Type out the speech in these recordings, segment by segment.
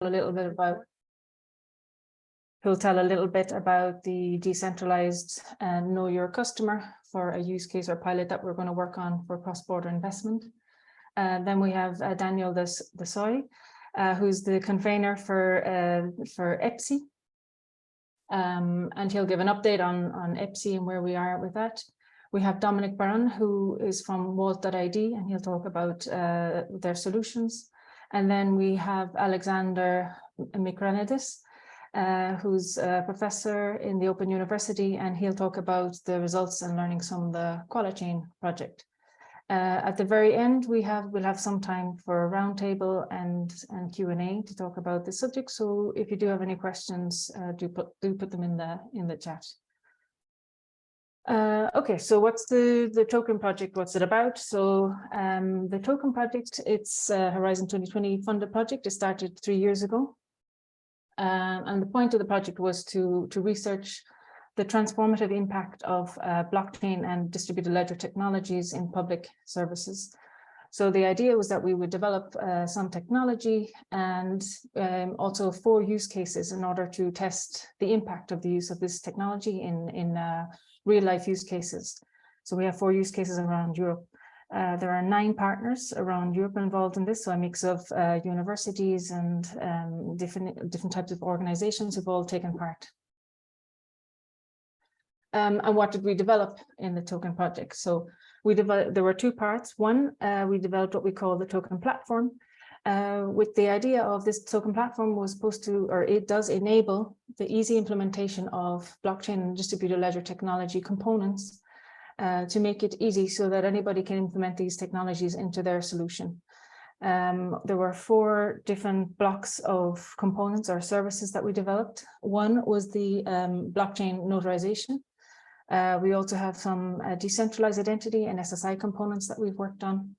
a little bit about who'll tell a little bit about the decentralized know your customer for a use case or pilot that we're going to work on for cross-border investment. Then we have Daniel Desoy, who's the convener for EPSI. And he'll give an update on EPSI and where we are with that. We have Dominic Barron, who is from Vault.id, and he'll talk about their solutions. And then we have Alexander Mikranidis, who's a professor in the Open University, and he'll talk about the results and learnings from the Qualichain project. At the very end, we'll have some time for a roundtable and Q&A to talk about the subject. So if you do have any questions, do put them in the chat. Okay, so what's the Token Project? What's it about? So the Token Project, it's a Horizon 2020 funded project. It started 3 years ago. And the point of the project was to research the transformative impact of blockchain and distributed ledger technologies in public services. So the idea was that we would develop some technology and also 4 use cases in order to test the impact of the use of this technology in real life use cases. So we have 4 use cases around Europe. There are 9 partners around Europe involved in this, so a mix of universities and different types of organizations have all taken part. And what did we develop in the Token Project? So there were 2 parts. One, we developed what we call the Token Platform, with the idea of this Token Platform was supposed to, or it does enable the easy implementation of blockchain and distributed ledger technology components to make it easy so that anybody can implement these technologies into their solution. There were 4 different blocks of components or services that we developed. One was the blockchain notarization. We also have some decentralized identity and SSI components that we've worked on.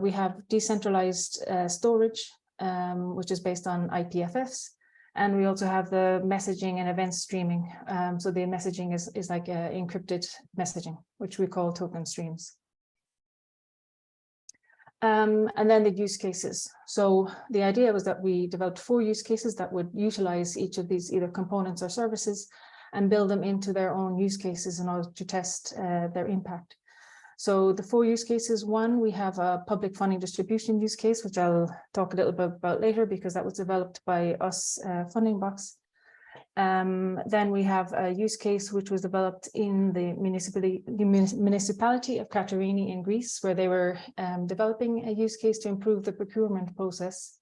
We have decentralized storage, which is based on IPFS. And we also have the messaging and event streaming. So the messaging is like encrypted messaging, which we call token streams. And then the use cases. So the idea was that we developed 4 use cases that would utilize each of these either components or services and build them into their own use cases in order to test their impact. So the 4 use cases, one, we have a public funding distribution use case, which I'll talk a little bit about later because that was developed by us, FundingBox. Then we have a use case which was developed in the municipality of Katerini in Greece, where they were developing a use case to improve the procurement process.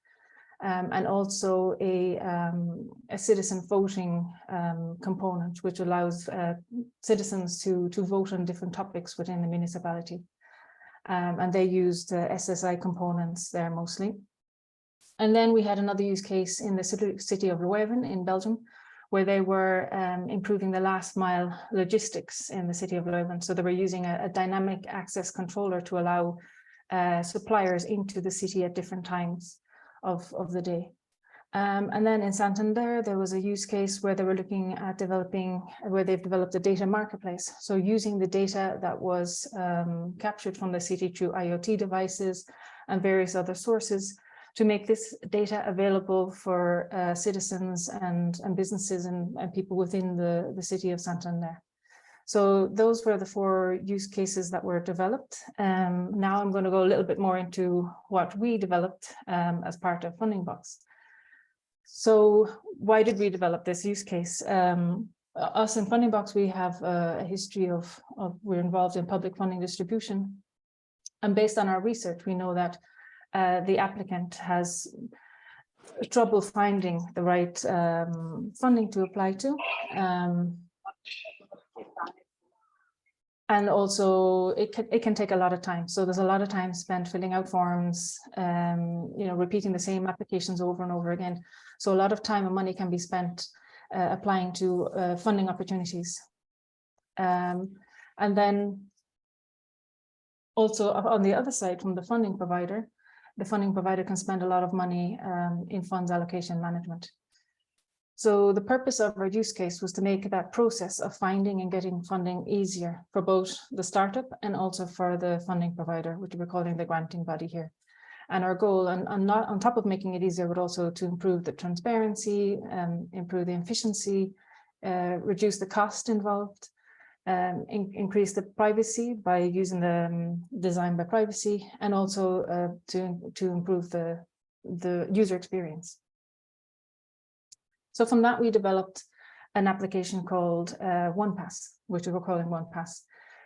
And also a citizen voting component, which allows citizens to vote on different topics within the municipality. And they used SSI components there mostly. And then we had another use case in the city of Leuven in Belgium, where they were improving the last mile logistics in the city of Leuven. So they were using a dynamic access controller to allow suppliers into the city at different times of the day. And then in Santander, there was a use case where they were looking at where they've developed a data marketplace. So using the data that was captured from the city through IoT devices and various other sources to make this data available for citizens and businesses and people within the city of Santander. So those were the 4 use cases that were developed. Now I'm going to go a little bit more into what we developed as part of FundingBox. So why did we develop this use case? Us in FundingBox, we have a history of we're involved in public funding distribution. And based on our research, we know that the applicant has trouble finding the right funding to apply to. And also it can take a lot of time. So there's a lot of time spent filling out forms, repeating the same applications over and over again. So a lot of time and money can be spent applying to funding opportunities. And then also on the other side, from the funding provider can spend a lot of money in funds allocation management. So the purpose of our use case was to make that process of finding and getting funding easier for both the startup and also for the funding provider, which we're calling the granting body here. And our goal, and not on top of making it easier, but also to improve the transparency, improve the efficiency, reduce the cost involved, increase the privacy by using the design by privacy, and also to improve the user experience. So from that, we developed an application called OnePass, which we're calling OnePass.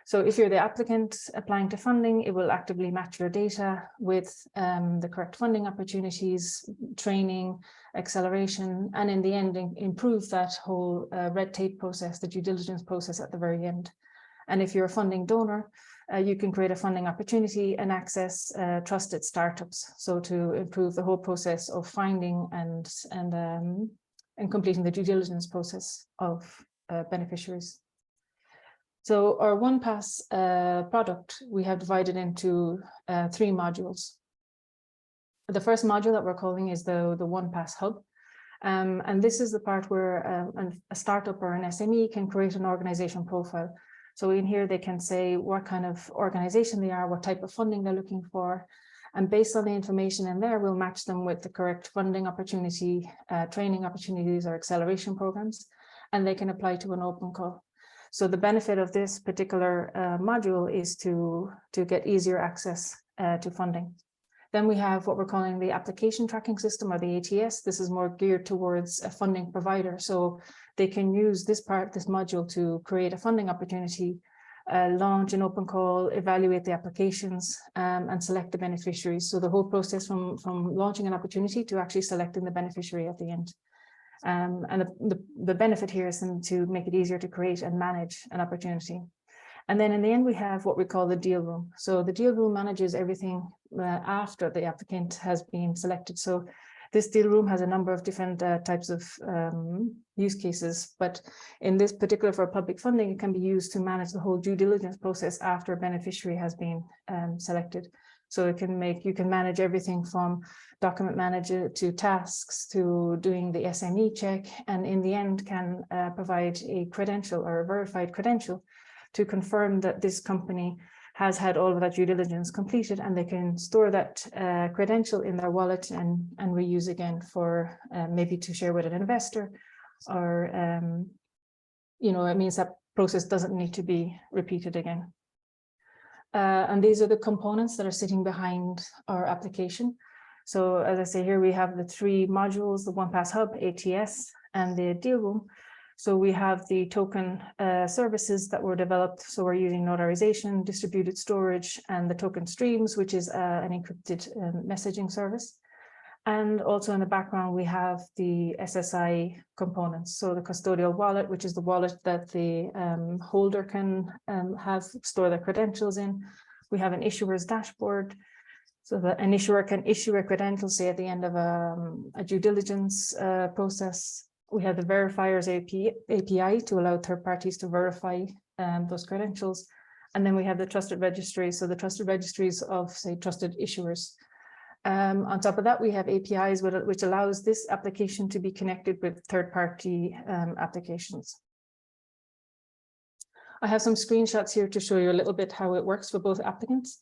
So if you're the applicant applying to funding, it will actively match your data with the correct funding opportunities, training, acceleration, and in the end, improve that whole red tape process, the due diligence process at the very end. And if you're a funding donor, you can create a funding opportunity and access trusted startups. So to improve the whole process of finding and completing the due diligence process of beneficiaries. So our OnePass product, we have divided into 3 modules. The first module that we're calling is the OnePass Hub. And this is the part where a startup or an SME can create an organization profile. So in here, they can say what kind of organization they are, what type of funding they're looking for. And based on the information in there, we'll match them with the correct funding opportunity, training opportunities, or acceleration programs, and they can apply to an open call. So the benefit of this particular module is to get easier access to funding. Then we have what we're calling the application tracking system, or the ATS. This is more geared towards a funding provider. So they can use this module to create a funding opportunity, launch an open call, evaluate the applications, and select the beneficiaries. So the whole process from launching an opportunity to actually selecting the beneficiary at the end. And the benefit here is to make it easier to create and manage an opportunity. And then in the end, we have what we call the deal room. So the deal room manages everything after the applicant has been selected. So this deal room has a number of different types of use cases, but in this particular, for public funding, it can be used to manage the whole due diligence process after a beneficiary has been selected. So you can manage everything from document manager to tasks to doing the SME check, and in the end can provide a credential or a verified credential to confirm that this company has had all of that due diligence completed, and they can store that credential in their wallet and reuse again for maybe to share with an investor, or it means that process doesn't need to be repeated again. And these are the components that are sitting behind our application. So as I say here, we have the 3 modules, the OnePass Hub, ATS, and the deal room. So we have the token services that were developed. So we're using notarization, distributed storage, and the token streams, which is an encrypted messaging service. And also in the background, we have the SSI components. So the custodial wallet, which is the wallet that the holder can store their credentials in. We have an issuer's dashboard, so that an issuer can issue a credential, say at the end of a due diligence process. We have the verifiers API to allow third parties to verify those credentials. And then we have the trusted registries. So the trusted registries of, say, trusted issuers. On top of that, we have APIs, which allows this application to be connected with third-party applications. I have some screenshots here to show you a little bit how it works for both applicants,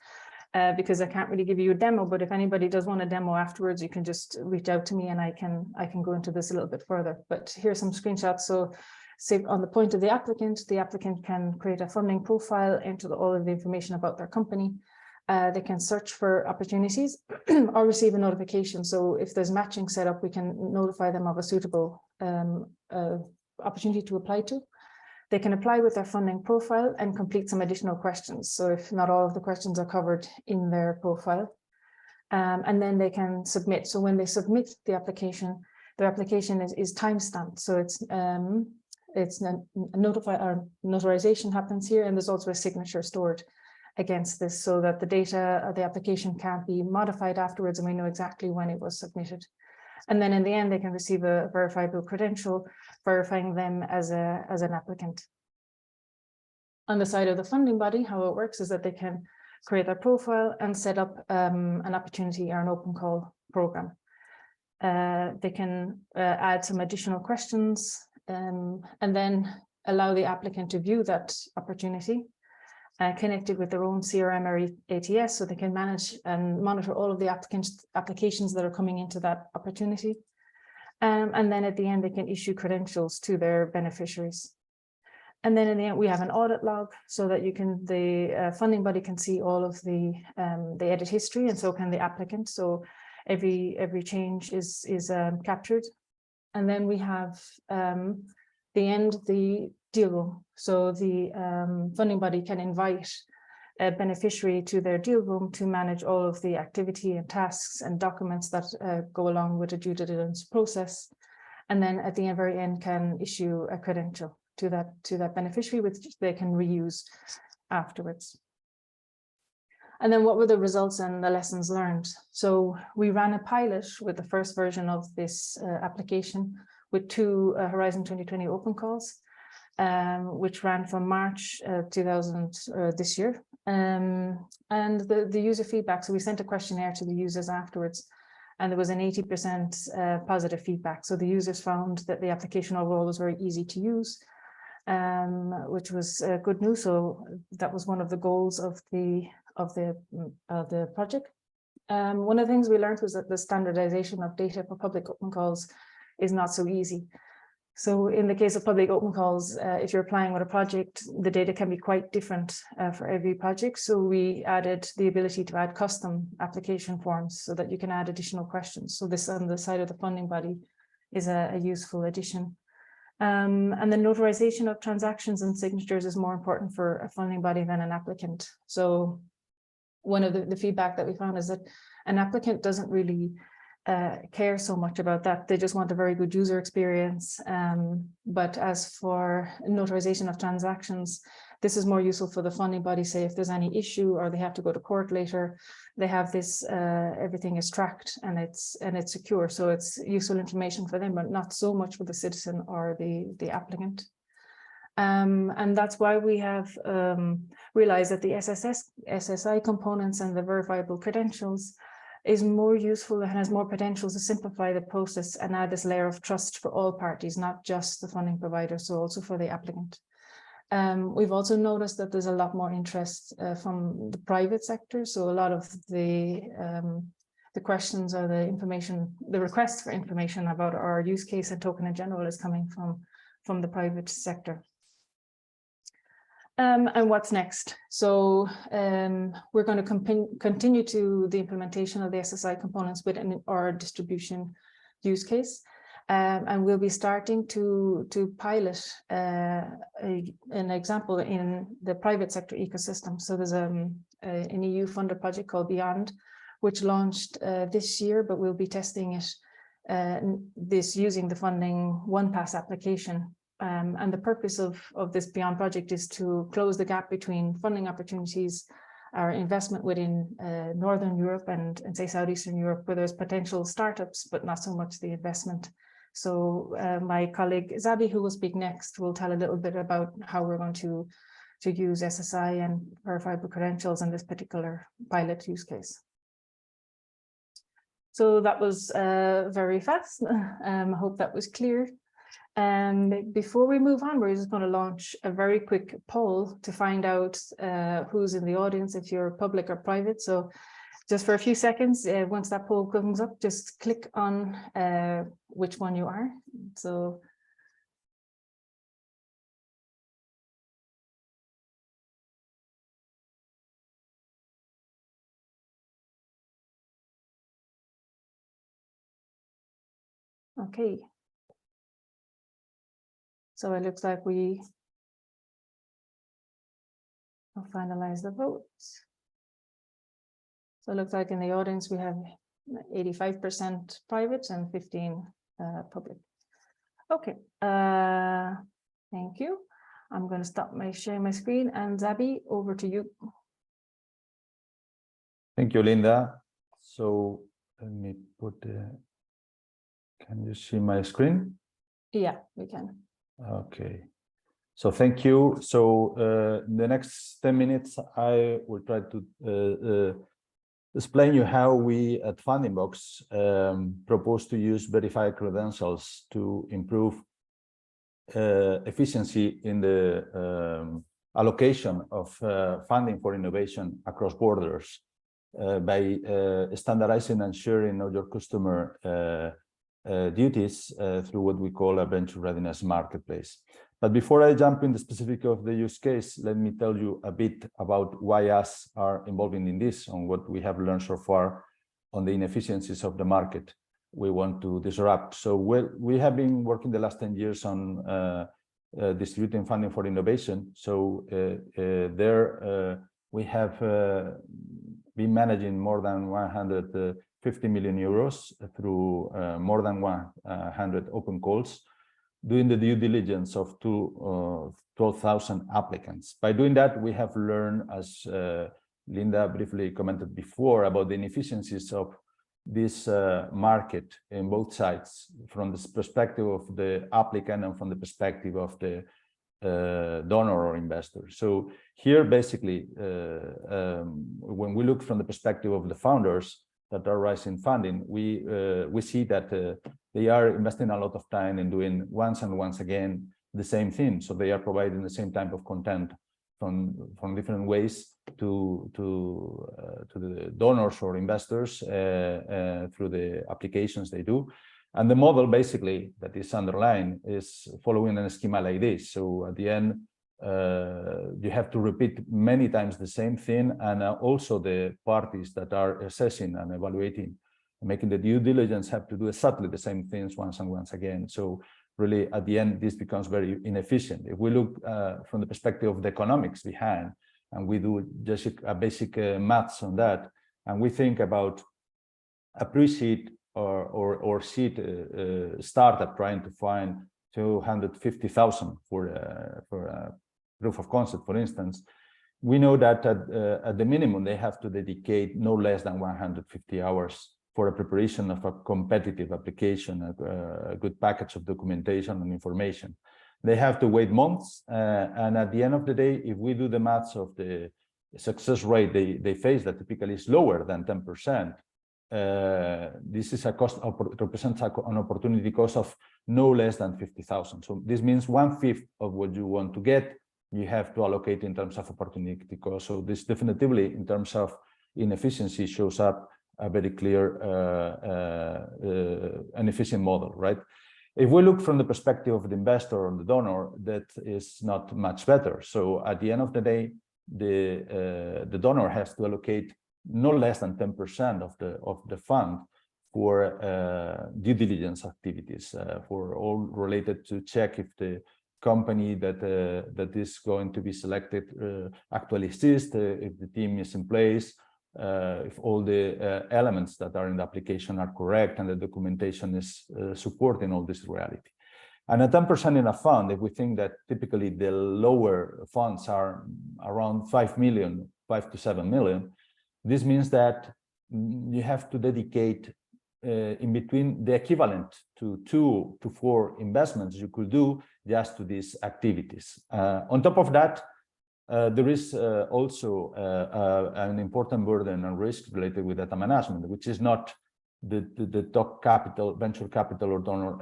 because I can't really give you a demo, but if anybody does want a demo afterwards, you can just reach out to me and I can go into this a little bit further. But here's some screenshots. So say on the point of the applicant can create a funding profile, enter all of the information about their company. They can search for opportunities or receive a notification. So if there's matching set up, we can notify them of a suitable opportunity to apply to. They can apply with their funding profile and complete some additional questions. So if not all of the questions are covered in their profile, and then they can submit. So when they submit the application, their application is timestamped. So it's notarization happens here, and there's also a signature stored against this, so that the data of the application can't be modified afterwards, and we know exactly when it was submitted. And then in the end, they can receive a verifiable credential, verifying them as an applicant. On the side of the funding body, how it works is that they can create their profile and set up an opportunity or an open call program. They can add some additional questions and then allow the applicant to view that opportunity. connected with their own CRM or ATS, so they can manage and monitor all of the applications that are coming into that opportunity. And then at the end, they can issue credentials to their beneficiaries. And then in the end, we have an audit log so that the funding body can see all of the edit history, and so can the applicant. So every change is captured. And then we have the deal room. So the funding body can invite a beneficiary to their deal room to manage all of the activity and tasks and documents that go along with a due diligence process. And then at the very end can issue a credential to that beneficiary, which they can reuse afterwards. And then what were the results and the lessons learned? So we ran a pilot with the first version of this application with 2 Horizon 2020 open calls, which ran from March 2000 this year. And the user feedback, so we sent a questionnaire to the users afterwards, and there was an 80% positive feedback. So the users found that the application overall was very easy to use, which was good news. So that was one of the goals of the project. One of the things we learned was that the standardization of data for public open calls is not so easy. So in the case of public open calls, if you're applying with a project, the data can be quite different for every project. So we added the ability to add custom application forms so that you can add additional questions. So this on the side of the funding body is a useful addition. And the notarization of transactions and signatures is more important for a funding body than an applicant. So one of the feedback that we found is that an applicant doesn't really care so much about that. They just want a very good user experience. But as for notarization of transactions, this is more useful for the funding body. Say if there's any issue or they have to go to court later, they have this, everything is tracked and it's secure. So it's useful information for them, but not so much for the citizen or the applicant. And that's why we have realized that the SSI components and the verifiable credentials is more useful and has more potential to simplify the process and add this layer of trust for all parties, not just the funding provider, so also for the applicant. We've also noticed that there's a lot more interest from the private sector. So a lot of the questions or the information, the requests for information about our use case and token in general is coming from the private sector. And what's next? So we're going to continue to the implementation of the SSI components within our distribution use case. And we'll be starting to pilot an example in the private sector ecosystem. So there's an EU funded project called Beyond, which launched this year, but we'll be testing it using the funding OnePass application. And the purpose of this Beyond project is to close the gap between funding opportunities or investment within Northern Europe and say Southeastern Europe, where there's potential startups, but not so much the investment. So my colleague Zabi, who will speak next, will tell a little bit about how we're going to use SSI and verifiable credentials in this particular pilot use case. So that was very fast. I hope that was clear. Before we move on, we're just going to launch a very quick poll to find out who's in the audience, if you're public or private. So just for a few seconds, once that poll comes up, just click on which one you are. So okay. So it looks like we will finalize the votes. So it looks like in the audience we have 85% private and 15 public. Okay, thank you. I'm going to stop sharing my screen, and Zabi, over to you. Thank you, Linda. So let me put can you see my screen? Yeah, we can. Okay. So thank you. So in the next 10 minutes, I will try to explain you how we at FundingBox propose to use verified credentials to improve efficiency in the allocation of funding for innovation across borders by standardizing and sharing of your customer duties through what we call a venture readiness marketplace. But before I jump in the specific of the use case, let me tell you a bit about why us are involving in this, on what we have learned so far on the inefficiencies of the market we want to disrupt. So we have been working the last 10 years on distributing funding for innovation. So we have been managing more than 150 million euros through more than 100 open calls, doing the due diligence of 12,000 applicants. By doing that, we have learned, as Linda briefly commented before, about the inefficiencies of this market in both sides, from the perspective of the applicant and from the perspective of the donor or investor. So here, basically, when we look from the perspective of the founders that are raising funding, we see that they are investing a lot of time in doing once and once again the same thing. So they are providing the same type of content from different ways to the donors or investors through the applications they do. And the model, basically, that is underlined is following a schema like this. So at the end, you have to repeat many times the same thing, and also the parties that are assessing and evaluating, making the due diligence, have to do exactly the same things once and once again. So really, at the end, this becomes very inefficient. If we look from the perspective of the economics behind, and we do just a basic maths on that, and we think about a pre-seed or seed startup trying to find 250,000 for a proof of concept, for instance, we know that at the minimum they have to dedicate no less than 150 hours for a preparation of a competitive application, a good package of documentation and information. They have to wait months, and at the end of the day, if we do the maths of the success rate they face, that typically is lower than 10%, this is a cost represents an opportunity cost of no less than 50,000. So this means 1/5 of what you want to get, you have to allocate in terms of opportunity cost. So this definitively, in terms of inefficiency, shows up a very clear and efficient model, right? If we look from the perspective of the investor or the donor, that is not much better. So at the end of the day, the donor has to allocate no less than 10% of the fund for due diligence activities, for all related to check if the company that is going to be selected actually exists, if the team is in place, if all the elements that are in the application are correct, and the documentation is supporting all this reality. And a 10% in a fund, if we think that typically the lower funds are around 5 to 7 million, this means that you have to dedicate in between the equivalent to 2 to 4 investments you could do just to these activities. On top of that, there is also an important burden and risk related with data management, which is not the top capital, venture capital or donor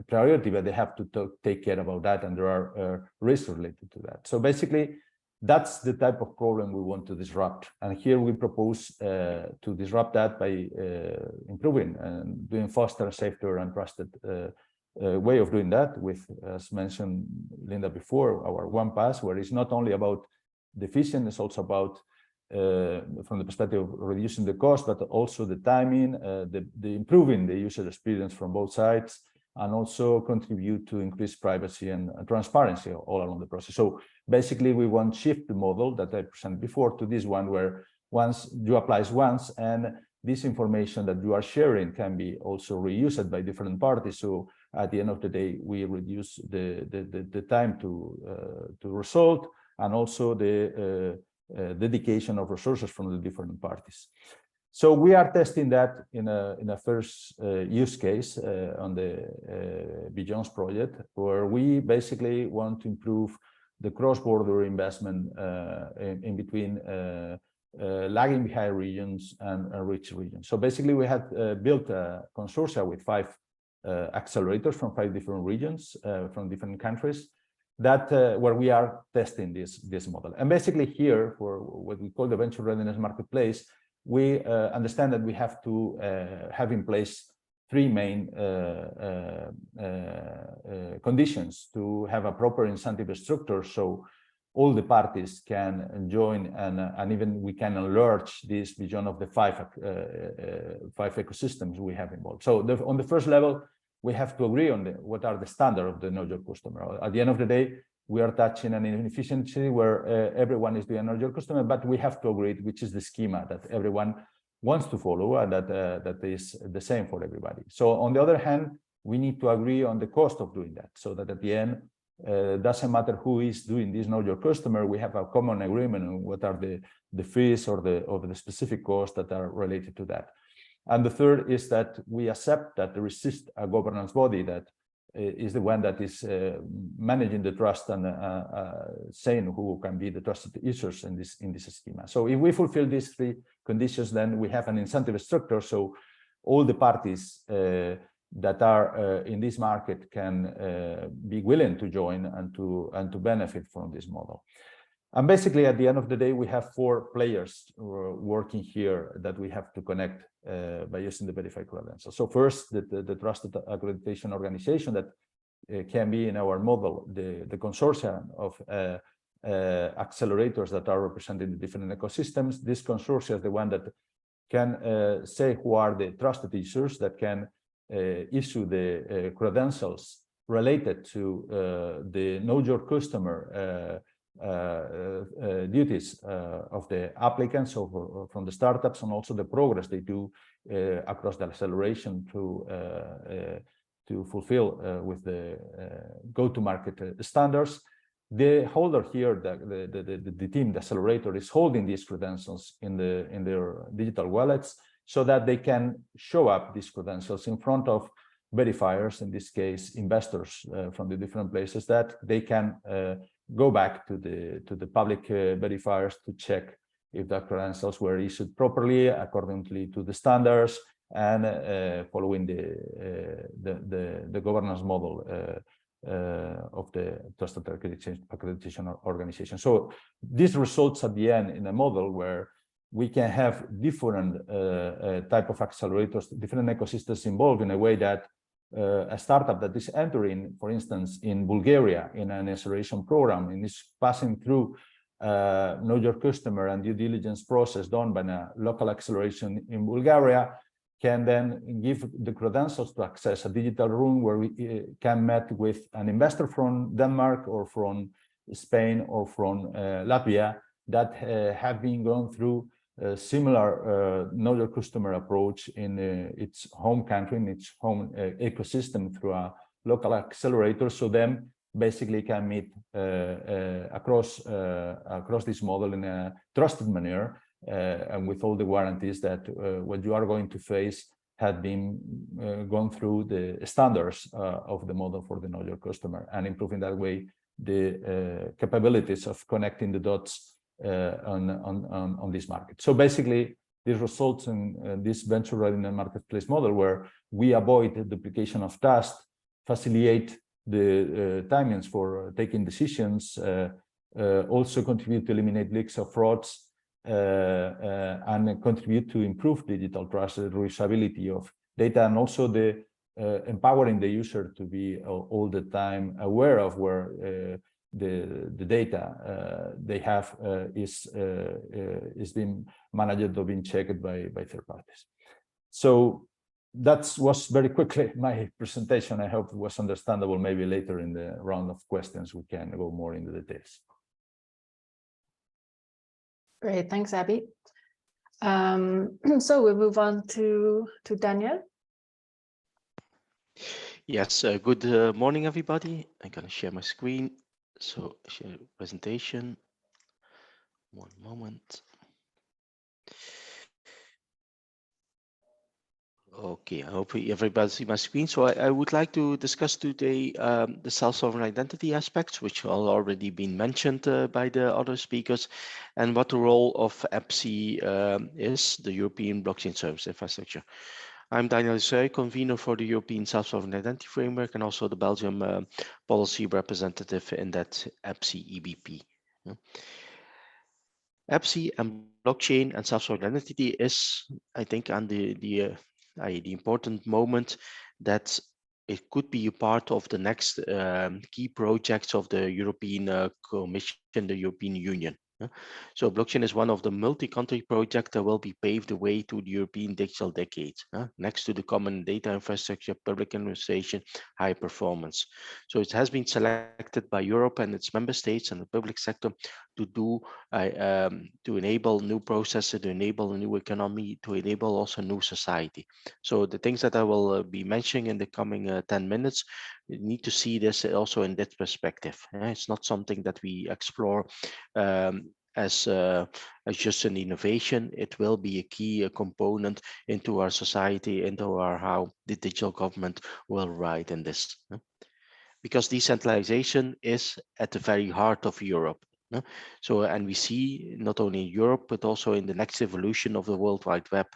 priority, but they have to take care about that, and there are risks related to that. So basically, that's the type of problem we want to disrupt. And here we propose to disrupt that by improving and doing faster, safer, and trusted way of doing that with, as mentioned Linda before, our one pass, where it's not only about the efficient, it's also about from the perspective of reducing the cost, but also the timing, the improving the user experience from both sides, and also contribute to increased privacy and transparency all along the process. So basically, we want to shift the model that I presented before to this one, where once you apply once, and this information that you are sharing can be also reused by different parties. So at the end of the day, we reduce the time to result, and also the dedication of resources from the different parties. So we are testing that in a first use case on the Beyond project, where we basically want to improve the cross-border investment in between lagging behind regions and rich regions. So basically, we had built a consortia with 5 accelerators from 5 different regions, from different countries, that where we are testing this model. And basically here, for what we call the venture readiness marketplace, we understand that we have to have in place three main conditions to have a proper incentive structure, so all the parties can join, and even we can enlarge this vision of the five ecosystems we have involved. So on the first level, we have to agree on what are the standards of the know your customer. At the end of the day, we are touching an inefficiency where everyone is doing know your customer, but we have to agree which is the schema that everyone wants to follow, and that is the same for everybody. So on the other hand, we need to agree on the cost of doing that, so that at the end, doesn't matter who is doing this know your customer, we have a common agreement on what are the fees or the specific costs that are related to that. And the third is that we accept that there exists a governance body that is the one that is managing the trust and saying who can be the trusted users in this schema. So if we fulfill these three conditions, then we have an incentive structure, so all the parties that are in this market can be willing to join and to benefit from this model. And basically, at the end of the day, we have four players working here that we have to connect by using the verified credentials. So first, the trusted accreditation organization that can be in our model, the consortium of accelerators that are representing the different ecosystems. This consortium is the one that can say who are the trusted users that can issue the credentials related to the know your customer duties of the applicants or from the startups, and also the progress they do across the acceleration to fulfill with the go-to-market standards. The holder here, the team, the accelerator, is holding these credentials in their digital wallets, so that they can show up these credentials in front of verifiers, in this case investors from the different places, that they can go back to the public verifiers to check if the credentials were issued properly accordingly to the standards and following the governance model of the trusted accreditation organization. So this results at the end in a model where we can have different type of accelerators, different ecosystems involved, in a way that a startup that is entering, for instance, in Bulgaria in an acceleration program and is passing through know your customer and due diligence process done by a local acceleration in Bulgaria, can then give the credentials to access a digital room where we can meet with an investor from Denmark or from Spain or from Latvia that have been going through a similar know your customer approach in its home country, in its home ecosystem through a local accelerator. So them basically can meet across this model in a trusted manner and with all the guarantees that what you are going to face had been gone through the standards of the model for the know your customer, and improving that way the capabilities of connecting the dots on this market. So basically, this results in this venture readiness marketplace model where we avoid the duplication of tasks, facilitate the timings for taking decisions, also contribute to eliminate leaks of frauds, and contribute to improve digital trust, the reusability of data, and also the empowering the user to be all the time aware of where the data they have is being managed or being checked by third parties. So that was very quickly my presentation. I hope it was understandable. Maybe later in the round of questions we can go more into the details. Great, thanks, Abby. So we move on to Daniel. Yes, good morning, everybody. I'm going to share my screen. So share presentation. One moment. Okay, I hope everybody sees my screen. So I would like to discuss today the self-sovereign identity aspects, which have already been mentioned by the other speakers, and what the role of EPSI is, the European Blockchain Service Infrastructure. I'm Daniel Sey, convener for the European Self-Sovereign Identity Framework and also the Belgium policy representative in that EPSI EBP. EPSI and blockchain and self-sovereign identity is, I think, on the important moment that it could be a part of the next key projects of the European Commission, the European Union. So blockchain is one of the multi-country projects that will be paved the way to the European digital decade, next to the common data infrastructure, public administration, high performance. So it has been selected by Europe and its member states and the public sector to do to enable new processes, to enable a new economy, to enable also new society. So the things that I will be mentioning in the coming 10 minutes, you need to see this also in that perspective. It's not something that we explore as just an innovation. It will be a key component into our society, into our how the digital government will ride in this. Because decentralization is at the very heart of Europe. So, and we see not only in Europe, but also in the next evolution of the World Wide Web.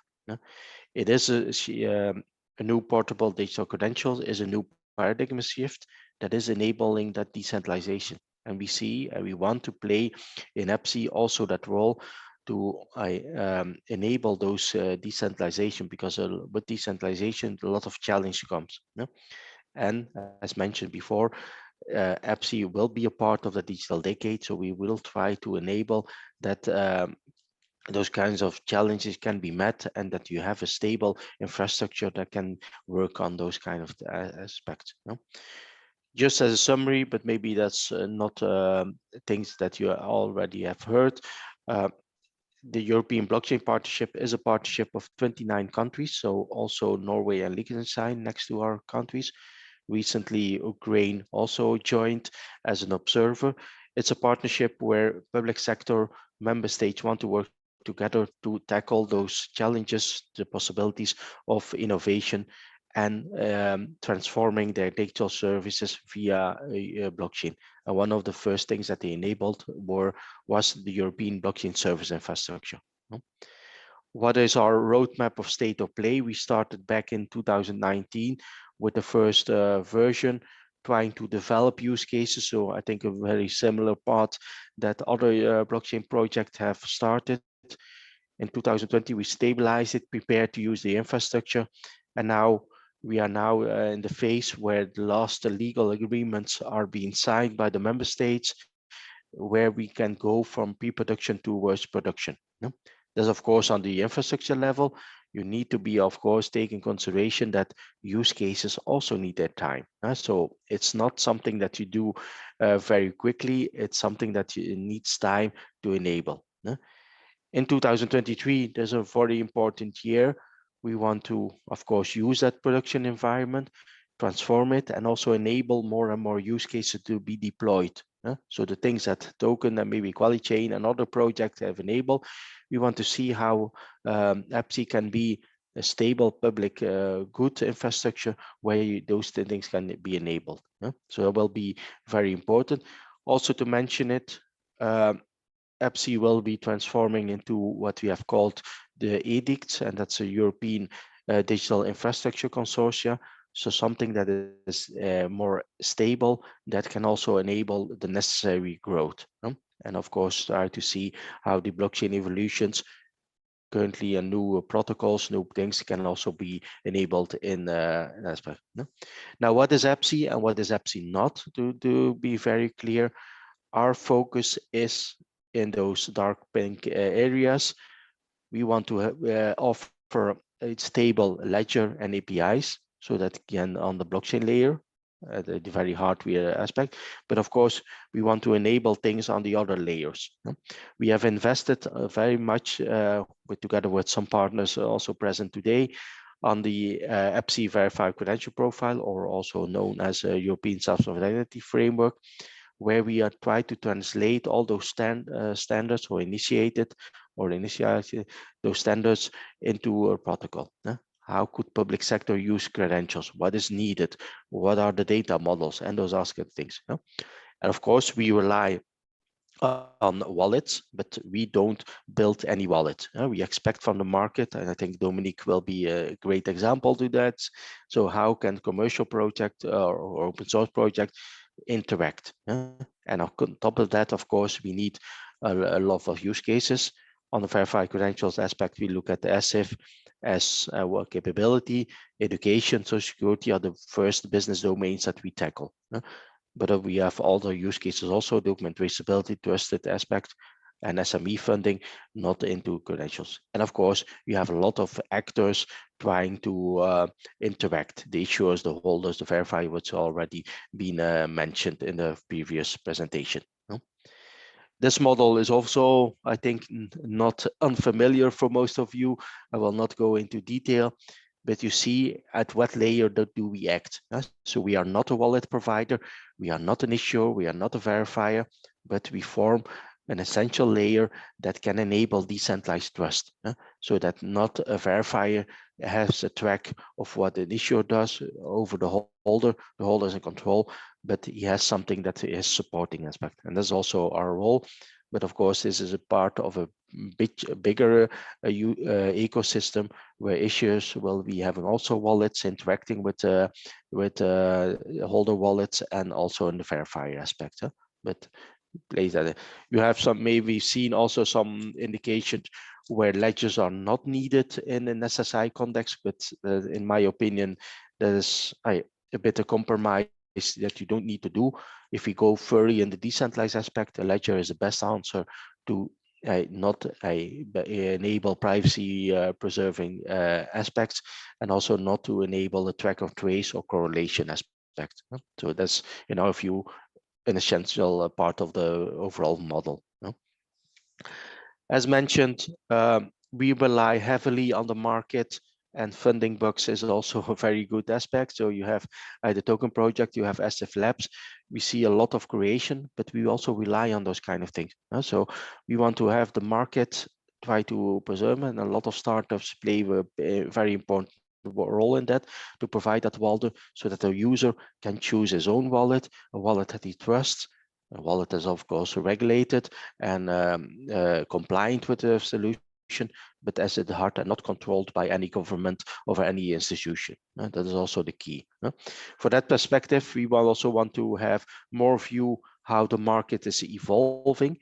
It is a new portable digital credential, is a new paradigm shift that is enabling that decentralization. And we see and we want to play in EPSI also that role to enable those decentralization, because with decentralization, a lot of challenge comes. And as mentioned before, EPSI will be a part of the digital decade, so we will try to enable that those kinds of challenges can be met and that you have a stable infrastructure that can work on those kind of aspects. Just as a summary, but maybe that's not things that you already have heard. The European Blockchain Partnership is a partnership of 29 countries, so also Norway and Liechtenstein next to our countries. Recently, Ukraine also joined as an observer. It's a partnership where public sector member states want to work together to tackle those challenges, the possibilities of innovation and transforming their digital services via blockchain. And one of the first things that they enabled was the European blockchain service infrastructure. What is our roadmap of state of play? We started back in 2019 with the first version, trying to develop use cases. So I think a very similar path that other blockchain projects have started. In 2020, we stabilized it, prepared to use the infrastructure, and now we are now in the phase where the last legal agreements are being signed by the member states, where we can go from pre-production towards production. There's of course on the infrastructure level, you need to be of course taking consideration that use cases also need their time. So it's not something that you do very quickly. It's something that needs time to enable. In 2023, there's a very important year. We want to, of course, use that production environment, transform it, and also enable more and more use cases to be deployed. So the things that Token and maybe QualiChain and other projects have enabled, we want to see how EPSI can be a stable public good infrastructure where those things can be enabled. So it will be very important. Also to mention it, EPSI will be transforming into what we have called the edicts, and that's a European Digital Infrastructure Consortia. So something that is more stable, that can also enable the necessary growth. And of course, try to see how the blockchain evolutions currently and new protocols, new things can also be enabled in an aspect. Now, what is EPSI and what is EPSI not? To be very clear, our focus is in those dark pink areas. We want to offer a stable ledger and APIs, so that can on the blockchain layer, the very hardware aspect. But of course, we want to enable things on the other layers. We have invested very much together with some partners also present today on the EPSI Verified Credential Profile, or also known as a European Self-Sovereign Identity Framework, where we are trying to translate all those standards or initiate those standards into a protocol. How could public sector use credentials? What is needed? What are the data models and those aspect things? And of course, we rely on wallets, but we don't build any wallet. We expect from the market, and I think Dominique will be a great example to that. So how can commercial project or open source project interact? And on top of that, of course, we need a lot of use cases. On the verified credentials aspect, we look at the SIF as work capability, education, social security are the first business domains that we tackle. But we have other use cases also, document traceability, trusted aspect, and SME funding, not into credentials. And of course, you have a lot of actors trying to interact, the issuers, the holders, the verifier, which already been mentioned in the previous presentation. This model is also, I think, not unfamiliar for most of you. I will not go into detail, but you see at what layer do we act. So we are not a wallet provider, we are not an issuer, we are not a verifier, but we form an essential layer that can enable decentralized trust, so that not a verifier has a track of what an issuer does over the holder is in control, but he has something that is supporting aspect. And that's also our role. But of course, this is a part of a bigger ecosystem where issuers will be having also wallets interacting with holder wallets and also in the verifier aspect. But later, you have some maybe seen also some indications where ledgers are not needed in an SSI context, but in my opinion, that is a bit of compromise that you don't need to do. If we go further in the decentralized aspect, a ledger is the best answer to not enable privacy preserving aspects, and also not to enable the track of trace or correlation aspect. So that's, in our view, an essential part of the overall model. As mentioned, we rely heavily on the market, and FundingBox is also a very good aspect. So you have the Token Project, you have SF Labs. We see a lot of creation, but we also rely on those kind of things. So we want to have the market try to preserve, and a lot of startups play a very important role in that, to provide that wallet so that the user can choose his own wallet, a wallet that he trusts, a wallet is of course regulated and compliant with the solution, but as at heart and not controlled by any government or any institution. That is also the key. For that perspective, we will also want to have more view how the market is evolving,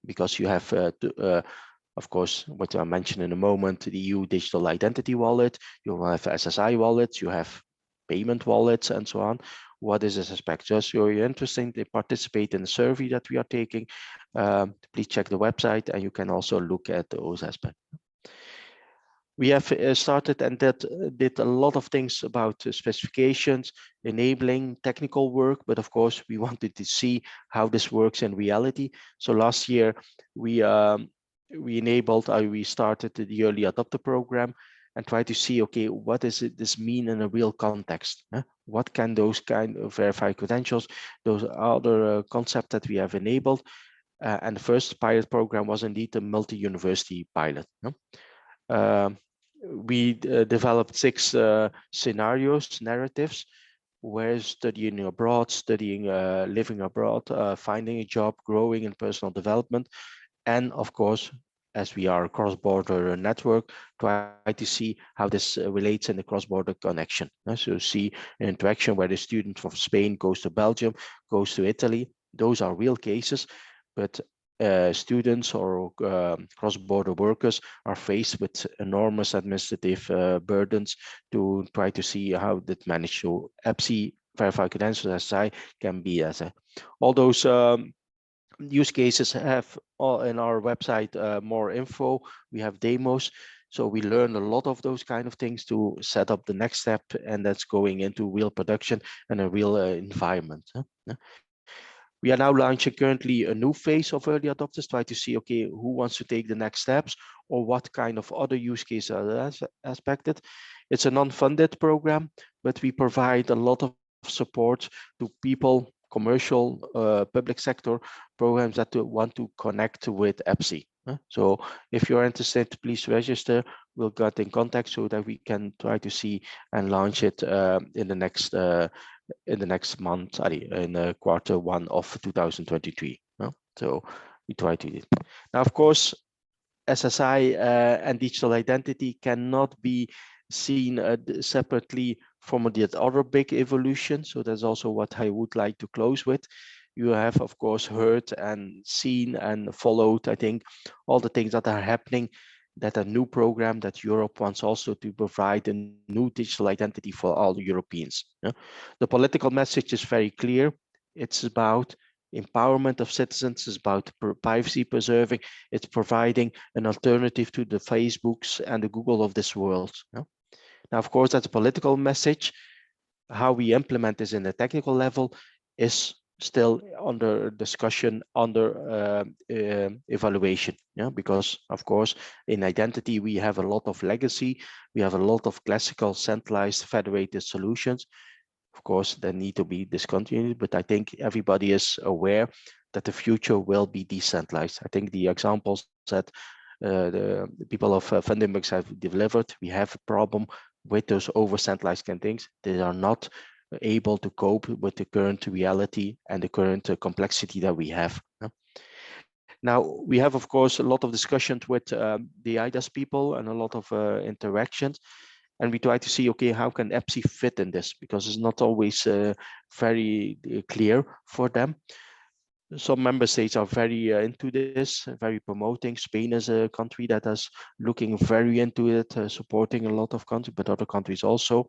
because you have of course, what I mentioned in a moment, the EU digital identity wallet, you have SSI wallets, you have payment wallets, and so on. What is this aspect? Just so you're interested, they participate in the survey that we are taking. Please check the website, and you can also look at those aspects. We have started and did a lot of things about specifications, enabling technical work, but of course we wanted to see how this works in reality. So last year we started the early adopter program and try to see, okay, what does this mean in a real context? What can those kind of verified credentials, those other concepts that we have enabled? And the first pilot program was indeed a multi-university pilot. We developed 6 scenarios, narratives, where studying abroad, living abroad, finding a job, growing in personal development, and of course, as we are a cross-border network, try to see how this relates in the cross-border connection. So see an interaction where the student from Spain goes to Belgium, goes to Italy. Those are real cases, but students or cross-border workers are faced with enormous administrative burdens to try to see how that managed. So EPSI, verified credentials, SSI can be as a, all those use cases have in our website more info. We have demos, so we learn a lot of those kind of things to set up the next step, and that's going into real production and a real environment. We are now launching currently a new phase of early adopters, try to see, okay, who wants to take the next steps, or what kind of other use cases are aspected. It's a non-funded program, but we provide a lot of support to people, commercial, public sector programs that want to connect with EPSI. So if you're interested, please register. We'll get in contact so that we can try to see and launch it in the next month, in quarter 1 of 2023. So we try to do it. Now, of course, SSI and digital identity cannot be seen separately from the other big evolution. So that's also what I would like to close with. You have, of course, heard and seen and followed, I think, all the things that are happening, that a new program that Europe wants also to provide a new digital identity for all Europeans. Yeah? The political message is very clear. It's about empowerment of citizens, it's about privacy preserving, it's providing an alternative to the Facebooks and the Google of this world. Yeah? Now, of course, that's a political message. How we implement this in the technical level is still under discussion, under evaluation. Yeah, because of course, in identity, we have a lot of legacy, we have a lot of classical centralized federated solutions. Of course, they need to be discontinued, but I think everybody is aware that the future will be decentralized. I think the examples that the people of FundingBox have delivered, we have a problem with those over-centralized things. They are not able to cope with the current reality and the current complexity that we have. Now, we have, of course, a lot of discussions with the IDAS people and a lot of interactions. And we try to see, okay, how can EPSI fit in this? Because it's not always very clear for them. Some member states are very into this, very promoting. Spain is a country that is looking very into it, supporting a lot of countries, but other countries also.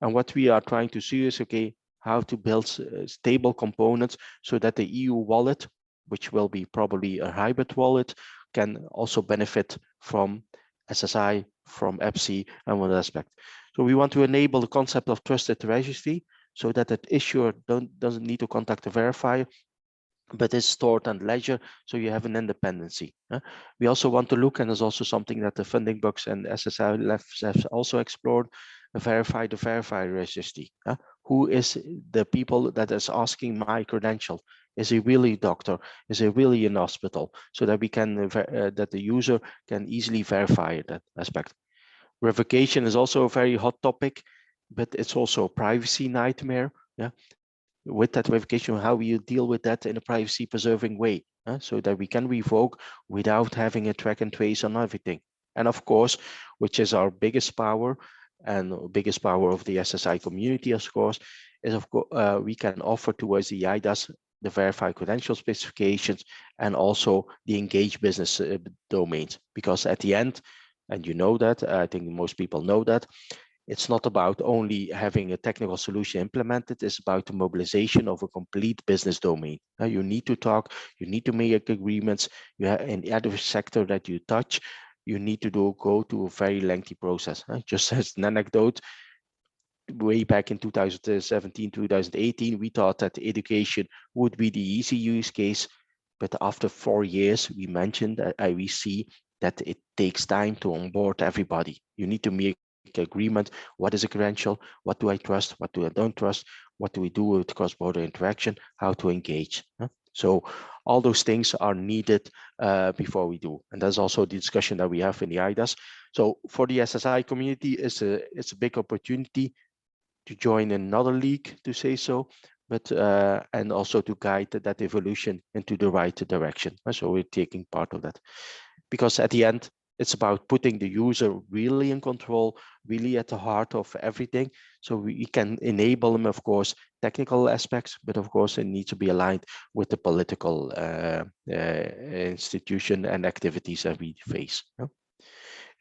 And what we are trying to see is, okay, how to build stable components so that the EU wallet, which will be probably a hybrid wallet, can also benefit from SSI, from EPSI, and one aspect. So we want to enable the concept of trusted registry so that the issuer doesn't need to contact the verifier, but is stored on ledger, so you have an independency. We also want to look, and there's also something that the FundingBox and SSI labs have also explored, verify the verifier registry. Who is the people that is asking my credential? Is he really a doctor? Is he really in hospital? So that we can that the user can easily verify that aspect. Revocation is also a very hot topic, but it's also a privacy nightmare. Yeah. With that verification, how will you deal with that in a privacy preserving way, so that we can revoke without having a track and trace on everything. And of course, which is our biggest power and biggest power of the SSI community, of course, is of course we can offer towards the IDAS the verified credential specifications and also the engaged business domains. Because at the end, and you know that, I think most people know that, it's not about only having a technical solution implemented, it's about the mobilization of a complete business domain. You need to talk, you need to make agreements, you have in every sector that you touch, you need to go to a very lengthy process. Just as an anecdote, way back in 2017, 2018, we thought that education would be the easy use case, but after 4 years, we mentioned that we see that it takes time to onboard everybody. You need to make agreement. What is a credential? What do I trust? What do I don't trust? What do we do with cross-border interaction? How to engage? So all those things are needed before we do. And that's also the discussion that we have in the IDAS. So for the SSI community, it's a big opportunity to join another league, to say so, but and also to guide that evolution into the right direction. So we're taking part of that, because at the end, it's about putting the user really in control, really at the heart of everything. So we can enable them, of course, technical aspects, but of course it needs to be aligned with the political institution and activities that we face.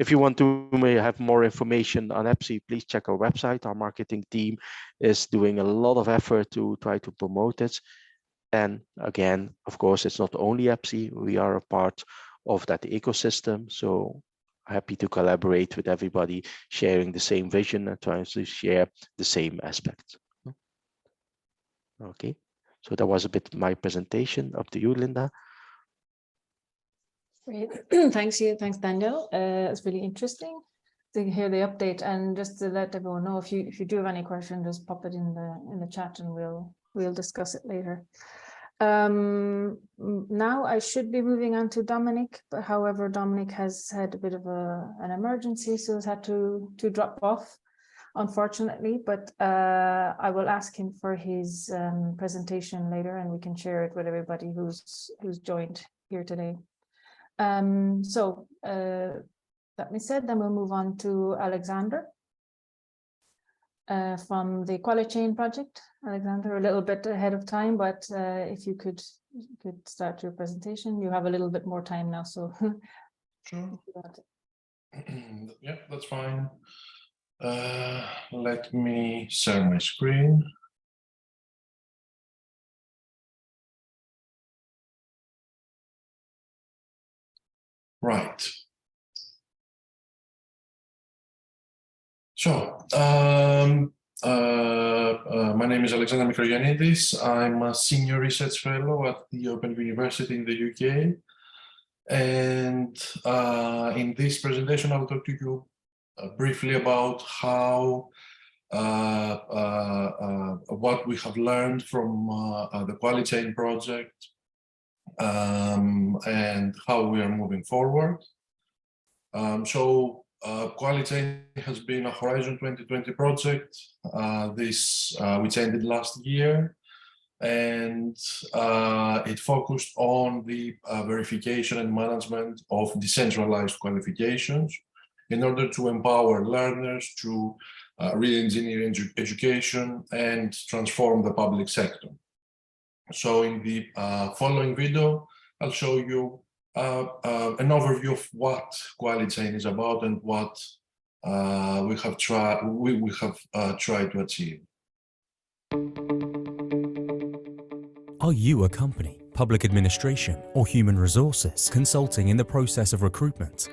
If you want to have more information on EPSI, please check our website. Our marketing team is doing a lot of effort to try to promote it. And again, of course, it's not only EPSI, we are a part of that ecosystem. So happy to collaborate with everybody, sharing the same vision and trying to share the same aspects. Okay, so that was a bit my presentation. Up to you, Linda. Great. Thanks, Daniel. It's really interesting to hear the update, and just to let everyone know, if you do have any questions, just pop it in the chat and we'll discuss it later. Now I should be moving on to Dominic, but however, Dominic has had a bit of an emergency, so has had to drop off, unfortunately, but I will ask him for his presentation later, and we can share it with everybody who's joined here today. That being said, then we'll move on to Alexander from the QualiChain project. Alexander, a little bit ahead of time, but if you could start your presentation. You have a little bit more time now, so. Sure. Yeah, that's fine. Let me share my screen. Right. So, my name is Alexander Mikrogiannidis. I'm a senior research fellow at the Open University in the UK. And in this presentation, I'll talk to you briefly about how what we have learned from the QualiChain project and how we are moving forward. QualiChain has been a Horizon 2020 project, which ended last year, and it focused on the verification and management of decentralized qualifications in order to empower learners to re-engineer education and transform the public sector. So in the following video, I'll show you an overview of what QualiChain is about and what we have tried to achieve. Are you a company, public administration, or human resources consulting in the process of recruitment?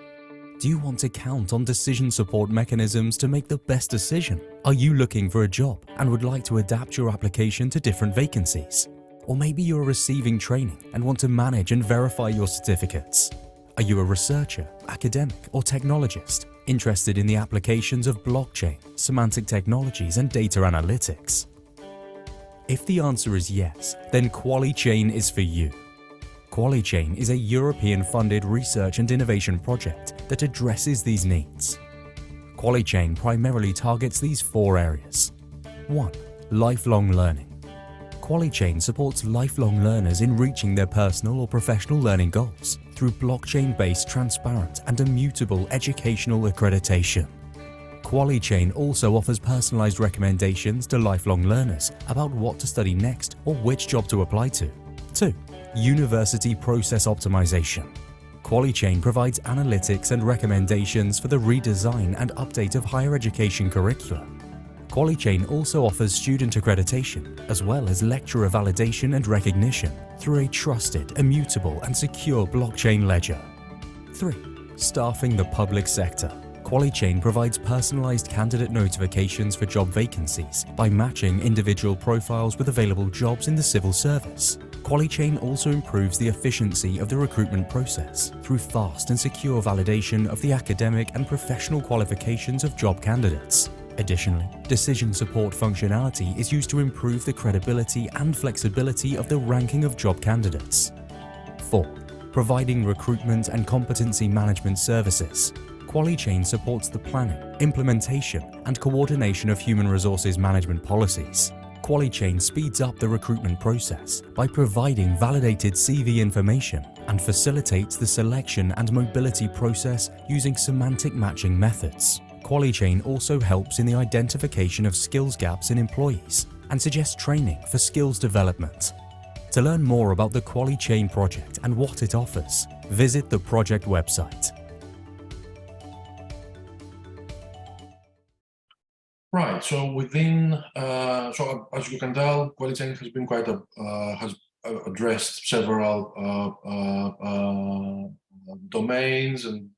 Do you want to count on decision support mechanisms to make the best decision? Are you looking for a job and would like to adapt your application to different vacancies? Or maybe you're receiving training and want to manage and verify your certificates. Are you a researcher, academic, or technologist interested in the applications of blockchain, semantic technologies, and data analytics? If the answer is yes, then QualiChain is for you. QualiChain is a European-funded research and innovation project that addresses these needs. QualiChain primarily targets these 4 areas. 1. Lifelong learning. QualiChain supports lifelong learners in reaching their personal or professional learning goals through blockchain-based, transparent, and immutable educational accreditation. QualiChain also offers personalized recommendations to lifelong learners about what to study next or which job to apply to. 2. University process optimization. QualiChain provides analytics and recommendations for the redesign and update of higher education curricula. QualiChain also offers student accreditation, as well as lecturer validation and recognition through a trusted, immutable, and secure blockchain ledger. 3. Staffing the public sector. QualiChain provides personalized candidate notifications for job vacancies by matching individual profiles with available jobs in the civil service. QualiChain also improves the efficiency of the recruitment process through fast and secure validation of the academic and professional qualifications of job candidates. Additionally, decision support functionality is used to improve the credibility and flexibility of the ranking of job candidates. 4. Providing recruitment and competency management services. QualiChain supports the planning, implementation, and coordination of human resources management policies. QualiChain speeds up the recruitment process by providing validated CV information and facilitates the selection and mobility process using semantic matching methods. QualiChain also helps in the identification of skills gaps in employees and suggests training for skills development. To learn more about the QualiChain project and what it offers, visit the project website. Right. So within, so as you can tell, QualiChain has been has addressed several domains, and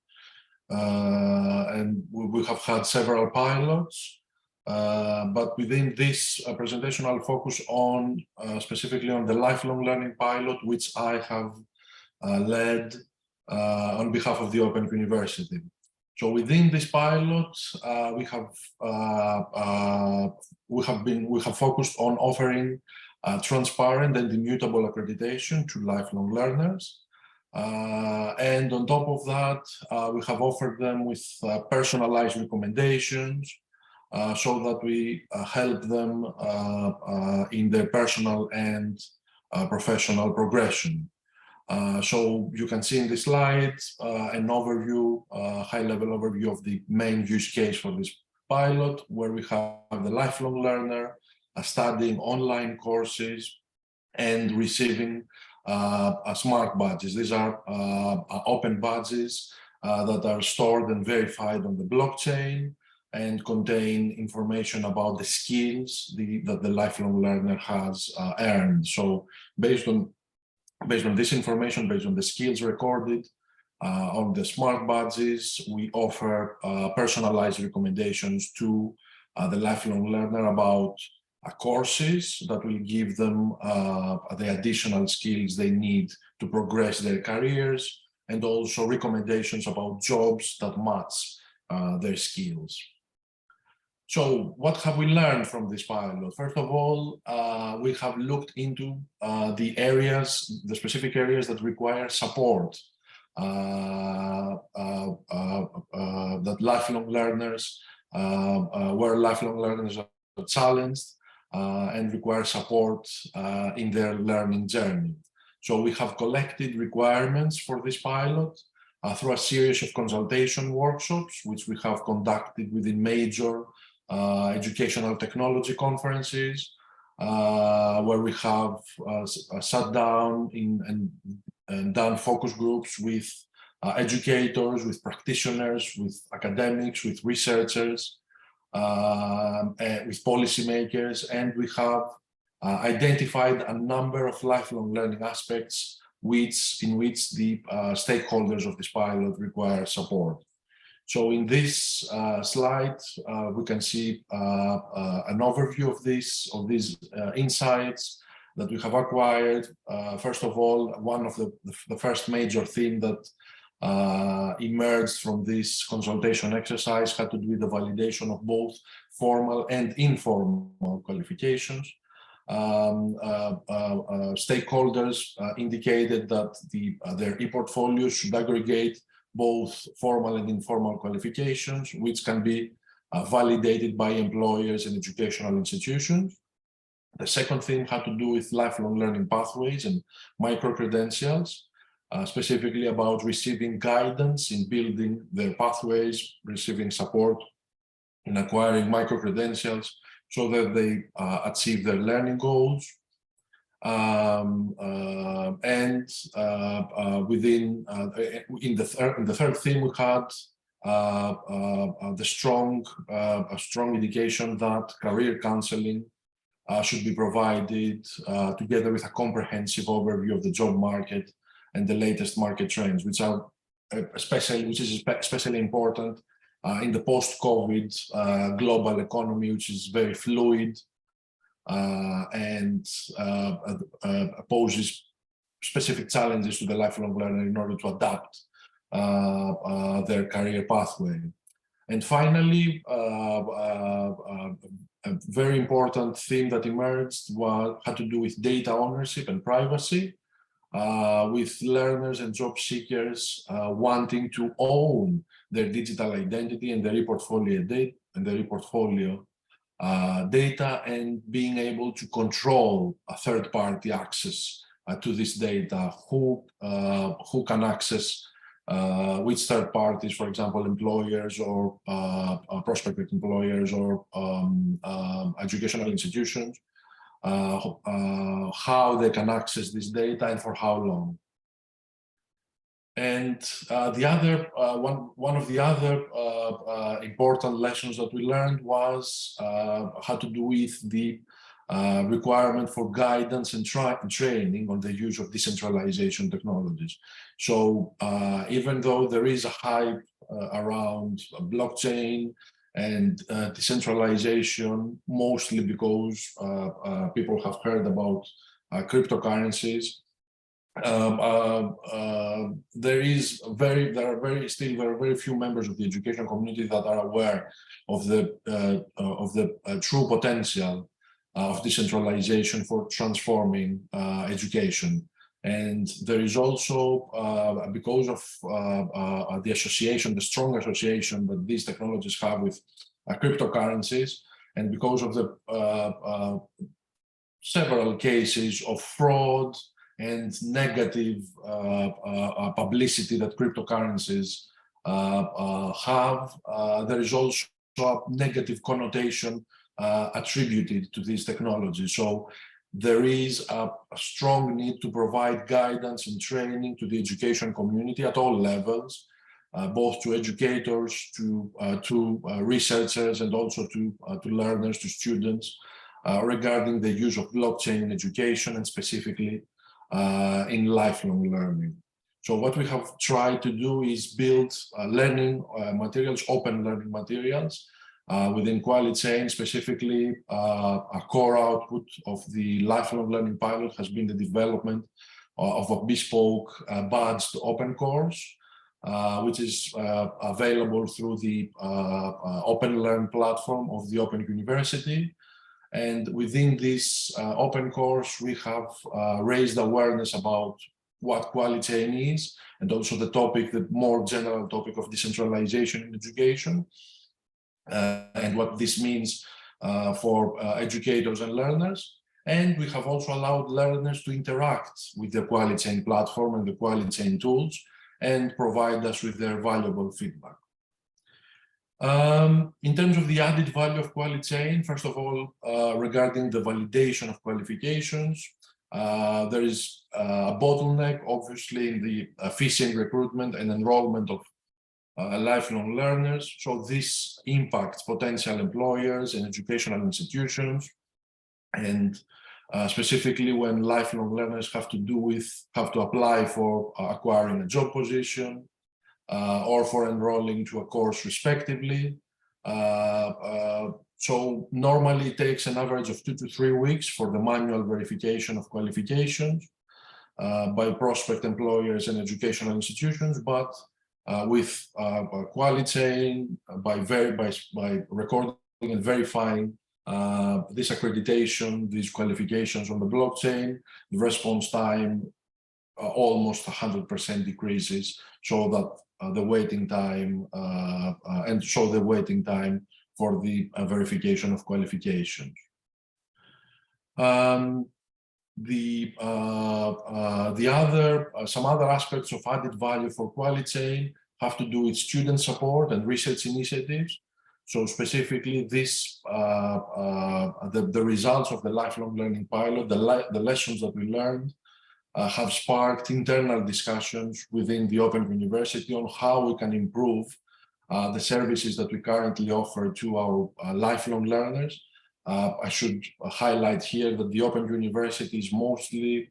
we have had several pilots. But within this presentation, I'll focus on specifically on the lifelong learning pilot, which I have led on behalf of the Open University. So within this pilot, we have focused on offering transparent and immutable accreditation to lifelong learners. And on top of that, we have offered them with personalized recommendations so that we help them in their personal and professional progression. So you can see in the slide an overview, high-level overview of the main use case for this pilot, where we have the lifelong learner studying online courses and receiving smart badges. These are open badges that are stored and verified on the blockchain and contain information about the skills that the lifelong learner has earned. So based on this information, based on the skills recorded on the smart badges, we offer personalized recommendations to the lifelong learner about courses that will give them the additional skills they need to progress their careers, and also recommendations about jobs that match their skills. So what have we learned from this pilot? First of all, we have looked into the specific areas that require support, that lifelong learners, where lifelong learners are challenged and require support in their learning journey. So we have collected requirements for this pilot through a series of consultation workshops, which we have conducted within major educational technology conferences, where we have sat down and done focus groups with educators, with practitioners, with academics, with researchers, with policymakers, and we have identified a number of lifelong learning aspects in which the stakeholders of this pilot require support. So in this slide, we can see an overview of these insights that we have acquired. First of all, one of the first major theme that emerged from this consultation exercise had to do with the validation of both formal and informal qualifications. Stakeholders indicated that their e-portfolios should aggregate both formal and informal qualifications, which can be validated by employers and educational institutions. The second theme had to do with lifelong learning pathways and micro-credentials, specifically about receiving guidance in building their pathways, receiving support in acquiring micro-credentials so that they achieve their learning goals. In the third theme, we had a strong indication that career counseling should be provided together with a comprehensive overview of the job market and the latest market trends, which is especially important in the post-COVID global economy, which is very fluid and poses specific challenges to the lifelong learner in order to adapt their career pathway. And finally, a very important theme that emerged had to do with data ownership and privacy, with learners and job seekers wanting to own their digital identity and their e-portfolio data, and being able to control a third-party access to this data, who can access which third parties, for example, employers or prospective employers or educational institutions, how they can access this data and for how long. And one of the other important lessons that we learned was how to do with the requirement for guidance and training on the use of decentralization technologies. So even though there is a hype around blockchain and decentralization, mostly because people have heard about cryptocurrencies, there are very few members of the education community that are aware of the true potential of decentralization for transforming education. And there is also, because of the strong association that these technologies have with cryptocurrencies, and because of the several cases of fraud and negative publicity that cryptocurrencies have, there is also a negative connotation attributed to these technologies. So there is a strong need to provide guidance and training to the education community at all levels, both to educators, to researchers, and also to learners, to students, regarding the use of blockchain in education, and specifically in lifelong learning. So what we have tried to do is build learning materials, open learning materials within QualiChain. Specifically, a core output of the lifelong learning pilot has been the development of a bespoke badged open course, which is available through the Open Learn platform of the Open University. And within this open course, we have raised awareness about what QualiChain is, and also the more general topic of decentralization in education, and what this means for educators and learners. And we have also allowed learners to interact with the QualiChain platform and the QualiChain tools, and provide us with their valuable feedback. In terms of the added value of QualiChain, first of all, regarding the validation of qualifications, there is a bottleneck, obviously, in the efficient recruitment and enrollment of lifelong learners. So this impacts potential employers and educational institutions, and specifically when lifelong learners have to apply for acquiring a job position, or for enrolling to a course respectively. So normally it takes an average of 2 to 3 weeks for the manual verification of qualifications by prospect employers and educational institutions, but with QualiChain, by recording and verifying this accreditation, these qualifications on the blockchain, the response time almost 100% decreases, so that the waiting time for the verification of qualifications. Some other aspects of added value for QualiChain have to do with student support and research initiatives. So specifically, the results of the lifelong learning pilot, the lessons that we learned, have sparked internal discussions within the Open University on how we can improve the services that we currently offer to our lifelong learners. I should highlight here that the Open University is mostly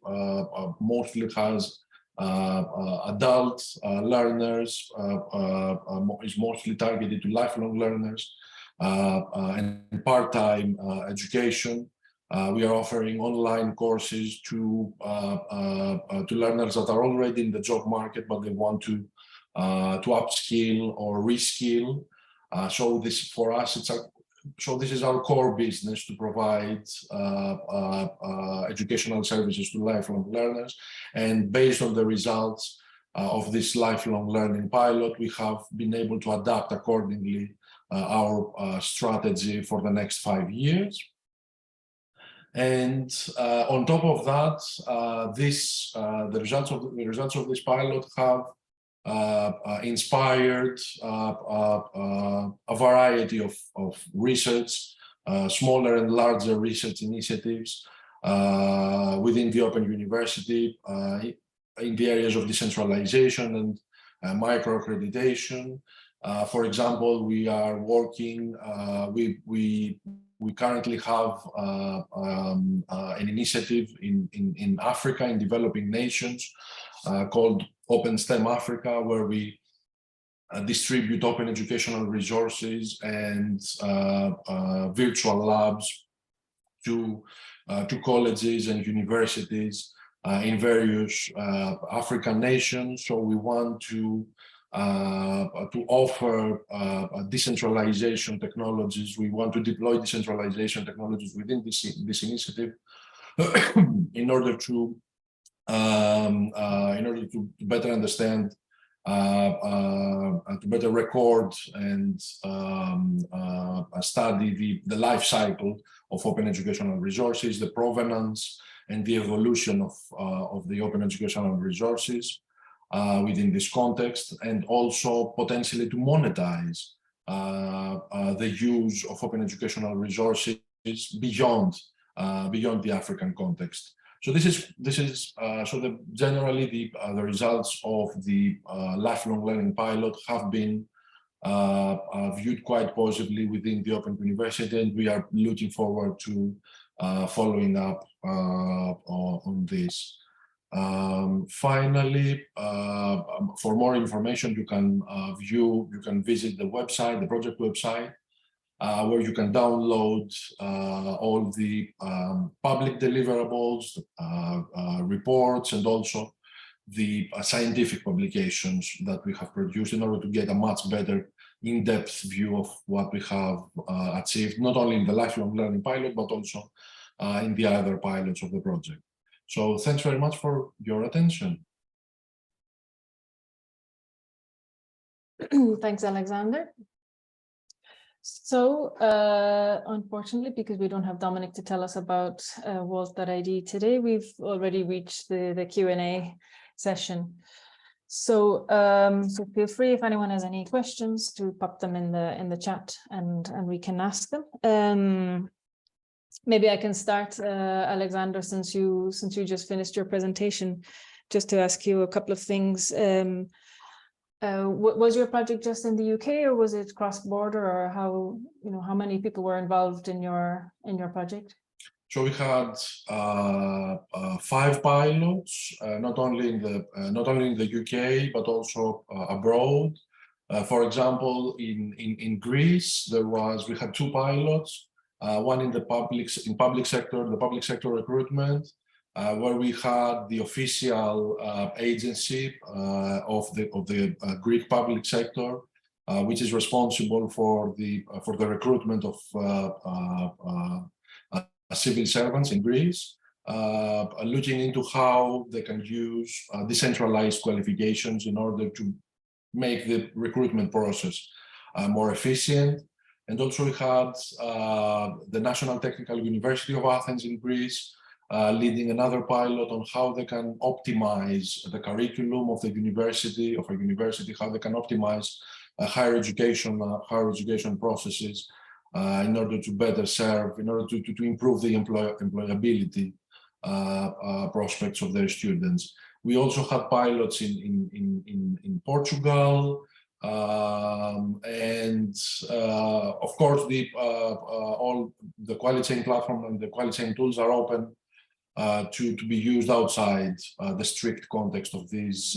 has adult learners, is mostly targeted to lifelong learners, and part-time education. We are offering online courses to learners that are already in the job market, but they want to upskill or reskill. So this, for us, this is our core business, to provide educational services to lifelong learners. And based on the results of this lifelong learning pilot, we have been able to adapt accordingly our strategy for the next 5 years. And on top of that, the results of this pilot have inspired a variety of research, smaller and larger research initiatives within the Open University in the areas of decentralization and micro-accreditation. For example, we are working, we currently have an initiative in Africa, in developing nations, called Open STEM Africa, where we distribute open educational resources and virtual labs to colleges and universities in various African nations. So we want to offer decentralization technologies. We want to deploy decentralization technologies within this initiative in order to better understand, to better record and study the life cycle of open educational resources, the provenance and the evolution of the open educational resources within this context, and also potentially to monetize the use of open educational resources beyond the African context. So generally the results of the lifelong learning pilot have been viewed quite positively within the Open University, and we are looking forward to following up on this. Finally, for more information, you can visit the website, the project website, where you can download all the public deliverables, reports, and also the scientific publications that we have produced in order to get a much better in-depth view of what we have achieved, not only in the lifelong learning pilot, but also in the other pilots of the project. So thanks very much for your attention. Thanks, Alexander. So unfortunately, because we don't have Dominic to tell us about Vault.id today, we've already reached the Q&A session. So so feel free, if anyone has any questions, to pop them in the chat, and we can ask them. Maybe I can start, Alexander, since you just finished your presentation, just to ask you a couple of things. Was your project just in the UK, or was it cross-border, or how many people were involved in your project? So we had 5 pilots, not only in the UK but also abroad. For example, in Greece, we had 2 pilots. One in the public sector recruitment, where we had the official agency of the Greek public sector, which is responsible for the recruitment of civil servants in Greece, looking into how they can use decentralized qualifications in order to make the recruitment process more efficient. And also we had the National Technical University of Athens in Greece leading another pilot on how they can optimize the curriculum of a university, how they can optimize higher education processes in order to better serve, in order to improve the employability prospects of their students. We also had pilots in Portugal, and of course all the QualiChain platform and the QualiChain tools are open to be used outside the strict context of these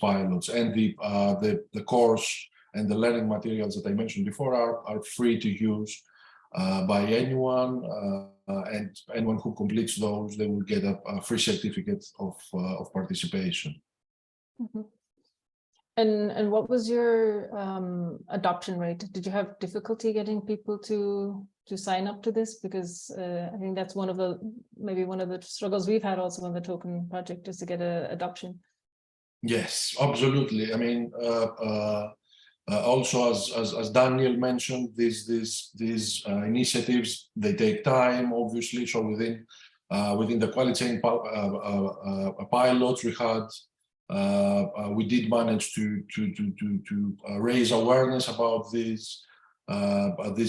pilots, and the course and the learning materials that I mentioned before are free to use by anyone, and anyone who completes those, they will get a free certificate of participation. Mm-hmm. And what was your adoption rate? Did you have difficulty getting people to sign up to this? Because I think that's maybe one of the struggles we've had also in the Token project, is to get adoption. Yes, absolutely. I mean, also as Daniel mentioned, these initiatives, they take time, obviously. So within the QualiChain pilots, we did manage to raise awareness about these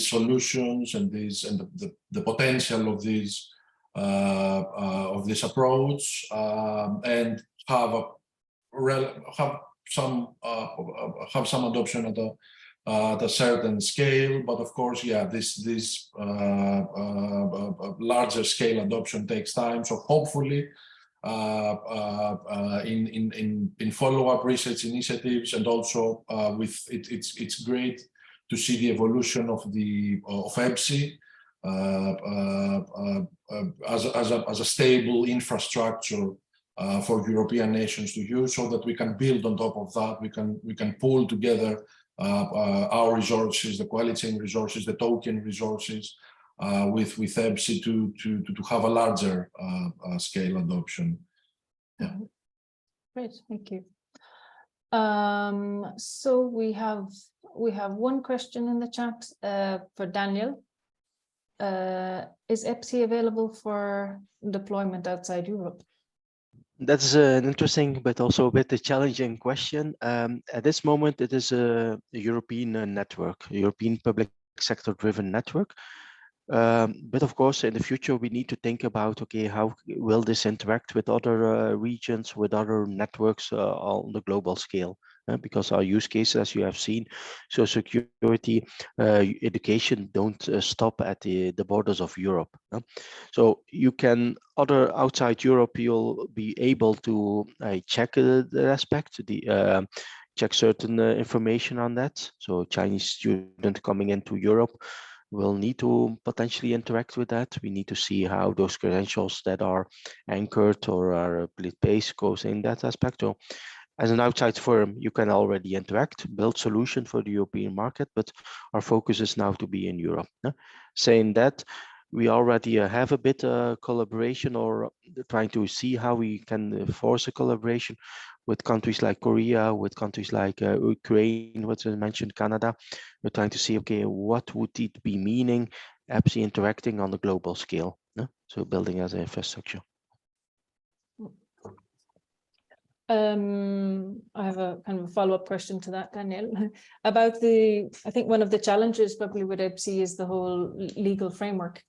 solutions and the potential of this approach, and have some adoption at a certain scale. But of course, yeah, this larger scale adoption takes time. So hopefully, in follow-up research initiatives, and also it's great to see the evolution of EBSI as a stable infrastructure for European nations to use, so that we can build on top of that. We can pull together our resources, the QualiChain resources, the token resources, with EBSI to have a larger scale adoption. Yeah. Great, thank you. So we have one question in the chat for Daniel. is EPSI available for deployment outside Europe? That's an interesting, but also a bit a challenging question. At this moment, it is a European network, a European public sector-driven network. But of course, in the future, we need to think about, okay, how will this interact with other regions, with other networks on the global scale? Because our use cases, as you have seen, so security, education don't stop at the borders of Europe. So you can, outside Europe, you'll be able to check the aspect, check certain information on that. So Chinese student coming into Europe will need to potentially interact with that. We need to see how those credentials that are anchored or are based goes in that aspect. So as an outside firm, you can already interact, build solution for the European market, but our focus is now to be in Europe. Saying that, we already have a bit collaboration, or trying to see how we can force a collaboration with countries like Korea, with countries like Ukraine, what I mentioned, Canada. We're trying to see, okay, what would it be meaning EPSI interacting on the global scale? So building as an infrastructure. I have a kind of a follow-up question to that, Daniel, about I think one of the challenges probably with EPSI is the whole legal framework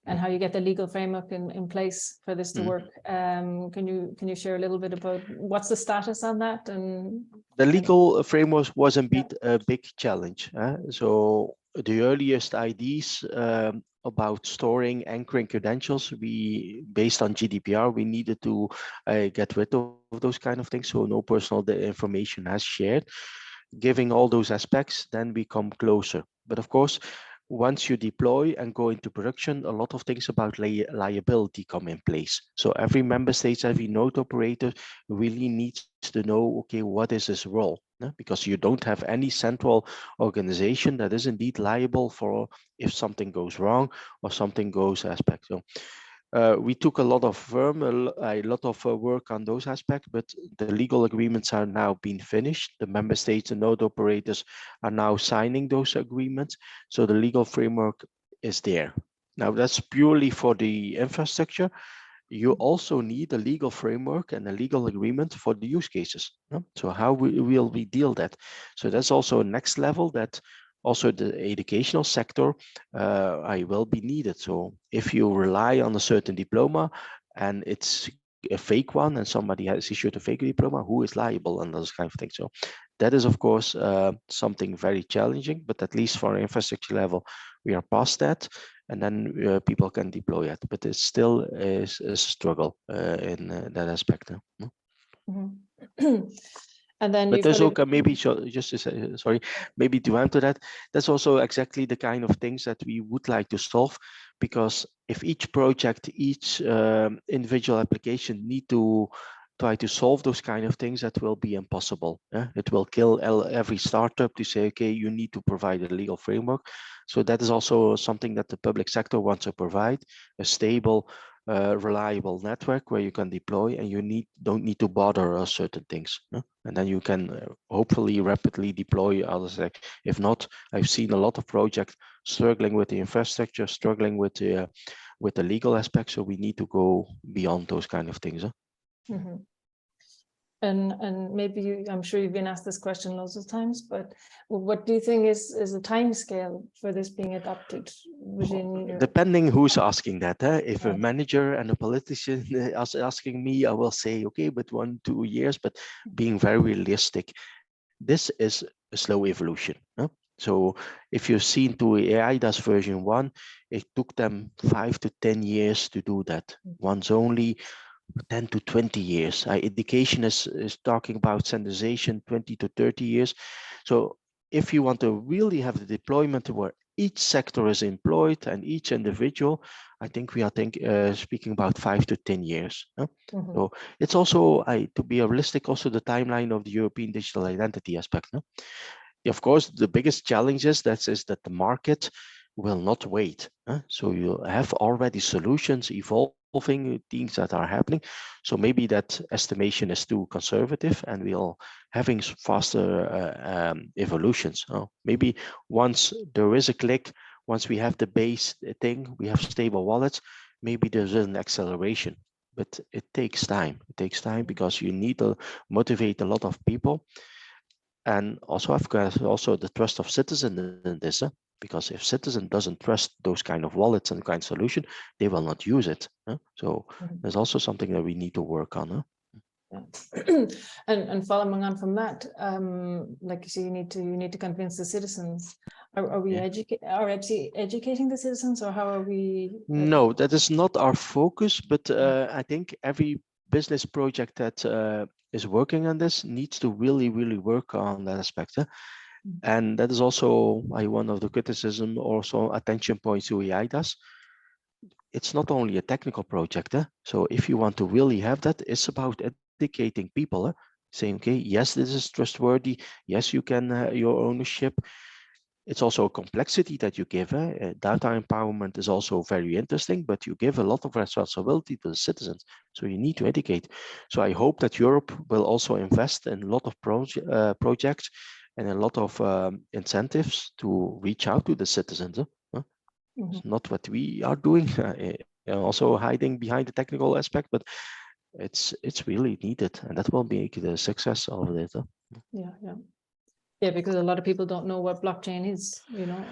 and how you get the legal framework in place for this to work. Can you share a little bit about what's the status on that? And the legal framework was indeed a big challenge. So the earliest ideas about storing, anchoring credentials, based on GDPR, we needed to get rid of those kind of things. So no personal information has shared. Giving all those aspects, then we come closer. But of course, once you deploy and go into production, a lot of things about liability come in place. So every member state, every node operator really needs to know, okay, what is his role? Because you don't have any central organization that is indeed liable for if something goes wrong or something goes aspect. So we took a lot of work on those aspects, but the legal agreements are now being finished. The member states and node operators are now signing those agreements. So the legal framework is there. Now that's purely for the infrastructure. You also need a legal framework and a legal agreement for the use cases. So how will we deal that? So that's also a next level that also the educational sector will be needed. So if you rely on a certain diploma and it's a fake one and somebody has issued a fake diploma, who is liable and those kind of things? So that is of course something very challenging, but at least for infrastructure level, we are past that. And then people can deploy it, but it still is a struggle in that aspect. And then but there's also maybe just to say, sorry, maybe to add to that, that's also exactly the kind of things that we would like to solve, because if each project, each individual application need to try to solve those kind of things, that will be impossible. It will kill every startup to say, okay, you need to provide a legal framework. So that is also something that the public sector wants to provide, a stable, reliable network where you can deploy and you don't need to bother certain things. And then you can hopefully rapidly deploy others. If not, I've seen a lot of projects struggling with the infrastructure, struggling with the legal aspects. So we need to go beyond those kind of things. And maybe I'm sure you've been asked this question loads of times, but what do you think is the time scale for this being adopted within your... Depending who's asking that. If a manager and a politician is asking me, I will say, okay, but 1-2 years, but being very realistic, this is a slow evolution. So if you've seen to AI DAS version 1, it took them 5 to 10 years to do that. Once only 10 to 20 years. Education is talking about standardization 20 to 30 years. So if you want to really have the deployment where each sector is employed and each individual, I think we are speaking about 5 to 10 years. So it's also, to be realistic, also the timeline of the European digital identity aspect. Of course, the biggest challenge is that the market will not wait. So you have already solutions evolving, things that are happening. So maybe that estimation is too conservative and we're having faster evolutions. Maybe once there is a click, once we have the base thing, we have stable wallets, maybe there's an acceleration, but it takes time. It takes time because you need to motivate a lot of people. And also, of course, also the trust of citizens in this, because if citizen doesn't trust those kind of wallets and kind of solution, they will not use it. So there's also something that we need to work on. Yeah. and following on from that, like you say, you need to convince the citizens. Are we educating the citizens, or how are we? No, that is not our focus, but I think every business project that is working on this needs to really work on that aspect. And that is also one of the criticism, also attention points UI does. It's not only a technical project. So if you want to really have that, it's about educating people, saying, okay, yes, this is trustworthy. Yes, you can your ownership. It's also a complexity that you give. Data empowerment is also very interesting, but you give a lot of responsibility to the citizens. So you need to educate. So I hope that Europe will also invest in a lot of projects and a lot of incentives to reach out to the citizens. It's not what we are doing, also hiding behind the technical aspect, but it's really needed, and that will make the success of it. Yeah, because a lot of people don't know what blockchain is,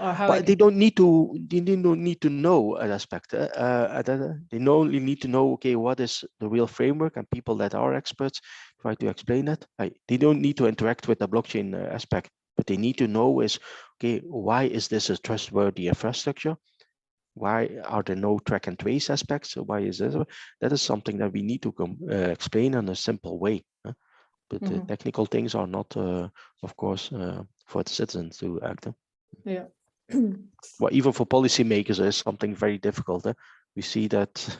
or how. But they don't need to. They don't need to know an aspect. They only need to know, okay, what is the real framework, and people that are experts try to explain it. They don't need to interact with the blockchain aspect, but they need to know is, okay, why is this a trustworthy infrastructure? Why are there no track and trace aspects? Why is this? That is something that we need to explain in a simple way. But the technical things are not, of course, for the citizens to act. Yeah. Well, even for policymakers, is something very difficult. We see that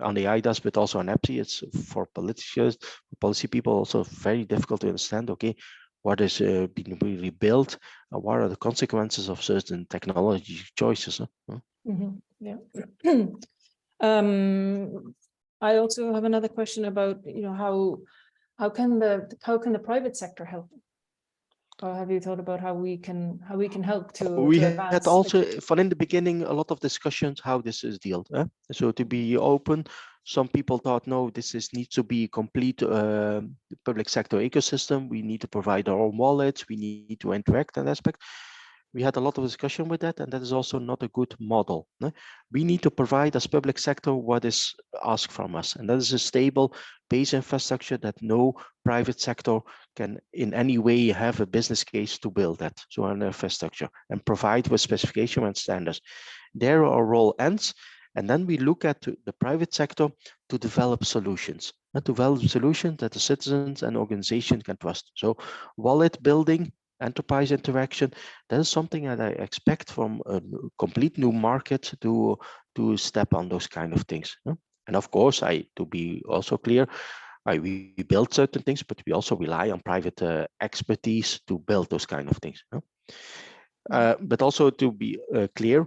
on the IDAS, but also on EPSI, it's for politicians, policy people, also very difficult to understand. Okay, what is being really built, and what are the consequences of certain technology choices? Yeah. I also have another question about, how can the private sector help? Or have you thought about how we can help to we advance? had also from in the beginning a lot of discussions how this is dealt. So to be open, some people thought, no, needs to be a complete public sector ecosystem. We need to provide our own wallets. We need to interact in that aspect. We had a lot of discussion with that, and that is also not a good model. We need to provide as public sector what is asked from us, and that is a stable base infrastructure that no private sector can in any way have a business case to build that. So an infrastructure and provide with specification and standards. There our role ends, and then we look at the private sector to develop solutions. To develop solutions that the citizens and organizations can trust. So wallet building, enterprise interaction, that is something that I expect from a complete new market to step on those kind of things. And of course, to be also clear, we build certain things, but we also rely on private expertise to build those kind of things. But also to be clear,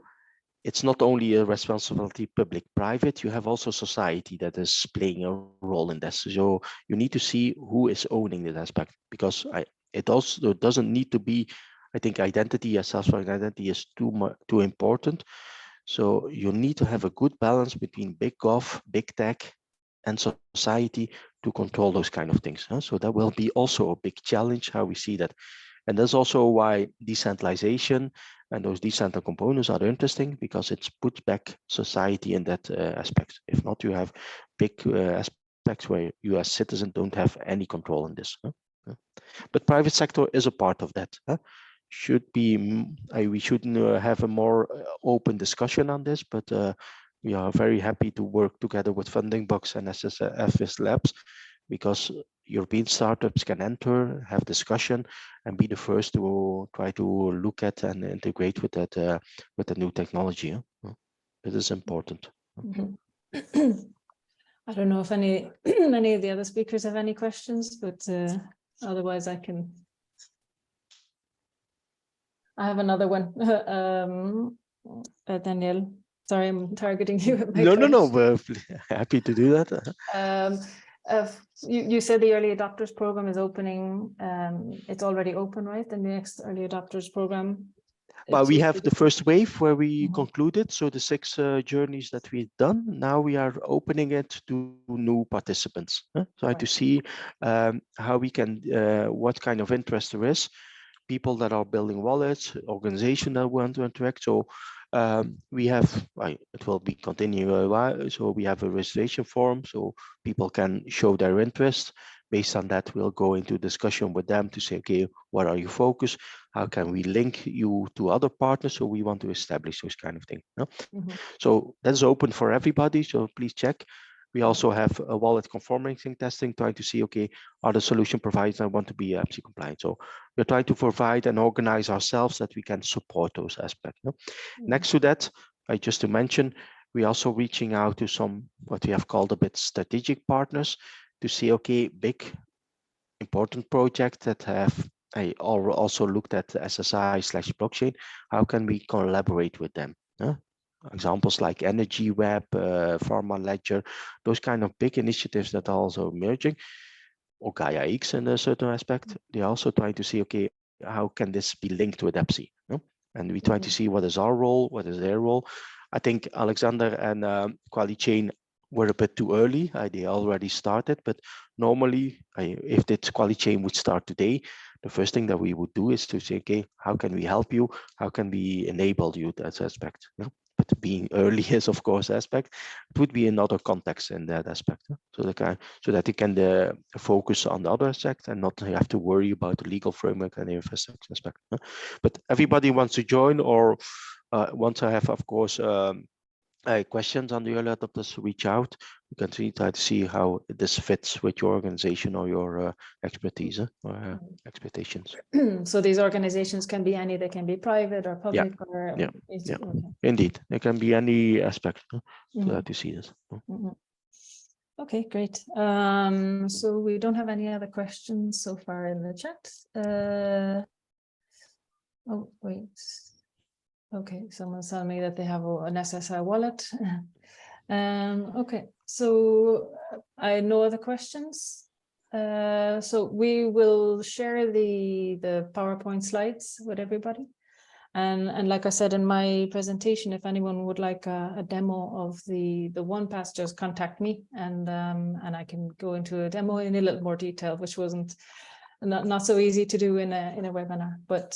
it's not only a responsibility public-private, you have also society that is playing a role in this. So you need to see who is owning this aspect, because it also doesn't need to be, I think identity as self-identity is too important. So you need to have a good balance between big gov, big tech, and society to control those kind of things. So that will be also a big challenge how we see that. And that's also why decentralization and those decentral components are interesting, because it puts back society in that aspect. If not, you have big aspects where you as citizens don't have any control in this. But private sector is a part of that. We should have a more open discussion on this, but we are very happy to work together with FundingBox and SSI Labs, because European startups can enter, have discussion, and be the first to try to look at and integrate with that with the new technology. It is important. I don't know if any of the other speakers have any questions, but otherwise I have another one. Daniel, sorry, I'm targeting you. No, we're happy to do that. You said the early adopters program is opening. It's already open, right? The next early adopters program. Well, we have the first wave where we Mhm. concluded. So the 6 journeys that we've done, now we are opening it to new participants. Try to Right. see how we can, what kind of interest there is, people that are building wallets, organization that want to interact. So we have, it will be continue a while. So we have a registration form, so people can show their interest. Based on that, we'll go into discussion with them to say, okay, what are you focused? How can we link you to other partners? So we want to establish those kind of things. Mhm. So that's open for everybody. So please check. We also have a wallet conformity testing, trying to see, okay, are the solution providers that want to be EPSI compliant? So we're trying to provide and organize ourselves that we can support those aspects. Next to that, just to mention, we're also reaching out to some, what we have called a bit strategic partners to see, okay, big, important projects that have also looked at the SSI/blockchain. How can we collaborate with them? Examples like Energy Web, Pharma Ledger, those kind of big initiatives that are also emerging, or Gaia X in a certain aspect. They're also trying to see, okay, how can this be linked with EPSI? And we try to see what is our role, what is their role. I think Alexander and QualiChain were a bit too early. They already started, but normally, if this QualiChain would start today, the first thing that we would do is to say, okay, how can we help you? How can we enable you that aspect? But being early is, of course, aspect. It would be another context in that aspect. So that you can focus on the other aspect and not have to worry about the legal framework and the infrastructure aspect. But everybody wants to join or wants to have, of course, questions on the early adopters, reach out. You can try to see how this fits with your organization or your expertise or expectations. So these organizations can be any, they can be private or public or yeah. Okay. Indeed, there can be any aspect Mhm. to see this. Mhm. Okay, great. So we don't have any other questions so far in the chat. Oh, wait. Okay, someone's telling me that they have an SSI wallet. Okay, so I no other questions. So we will share the PowerPoint slides with everybody. And like I said in my presentation, if anyone would like a demo of the OnePass, just contact me and I can go into a demo in a little more detail, which wasn't not so easy to do in a webinar. But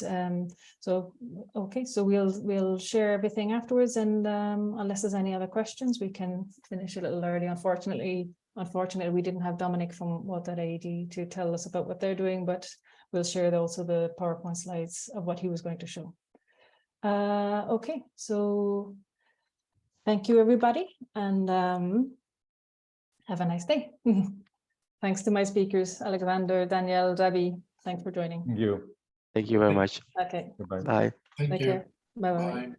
so okay, so we'll share everything afterwards, and unless there's any other questions, we can finish a little early. Unfortunately, we didn't have Dominic from Wallet.id to tell us about what they're doing, but we'll share also the PowerPoint slides of what he was going to show. Okay, so thank you, everybody, and have a nice day. Thanks to my speakers, Alexander, Danielle, Debbie. Thanks for joining. Thank you. Thank you very much. Okay. Goodbye. Bye. Thank Take you. care. Bye-bye. Bye.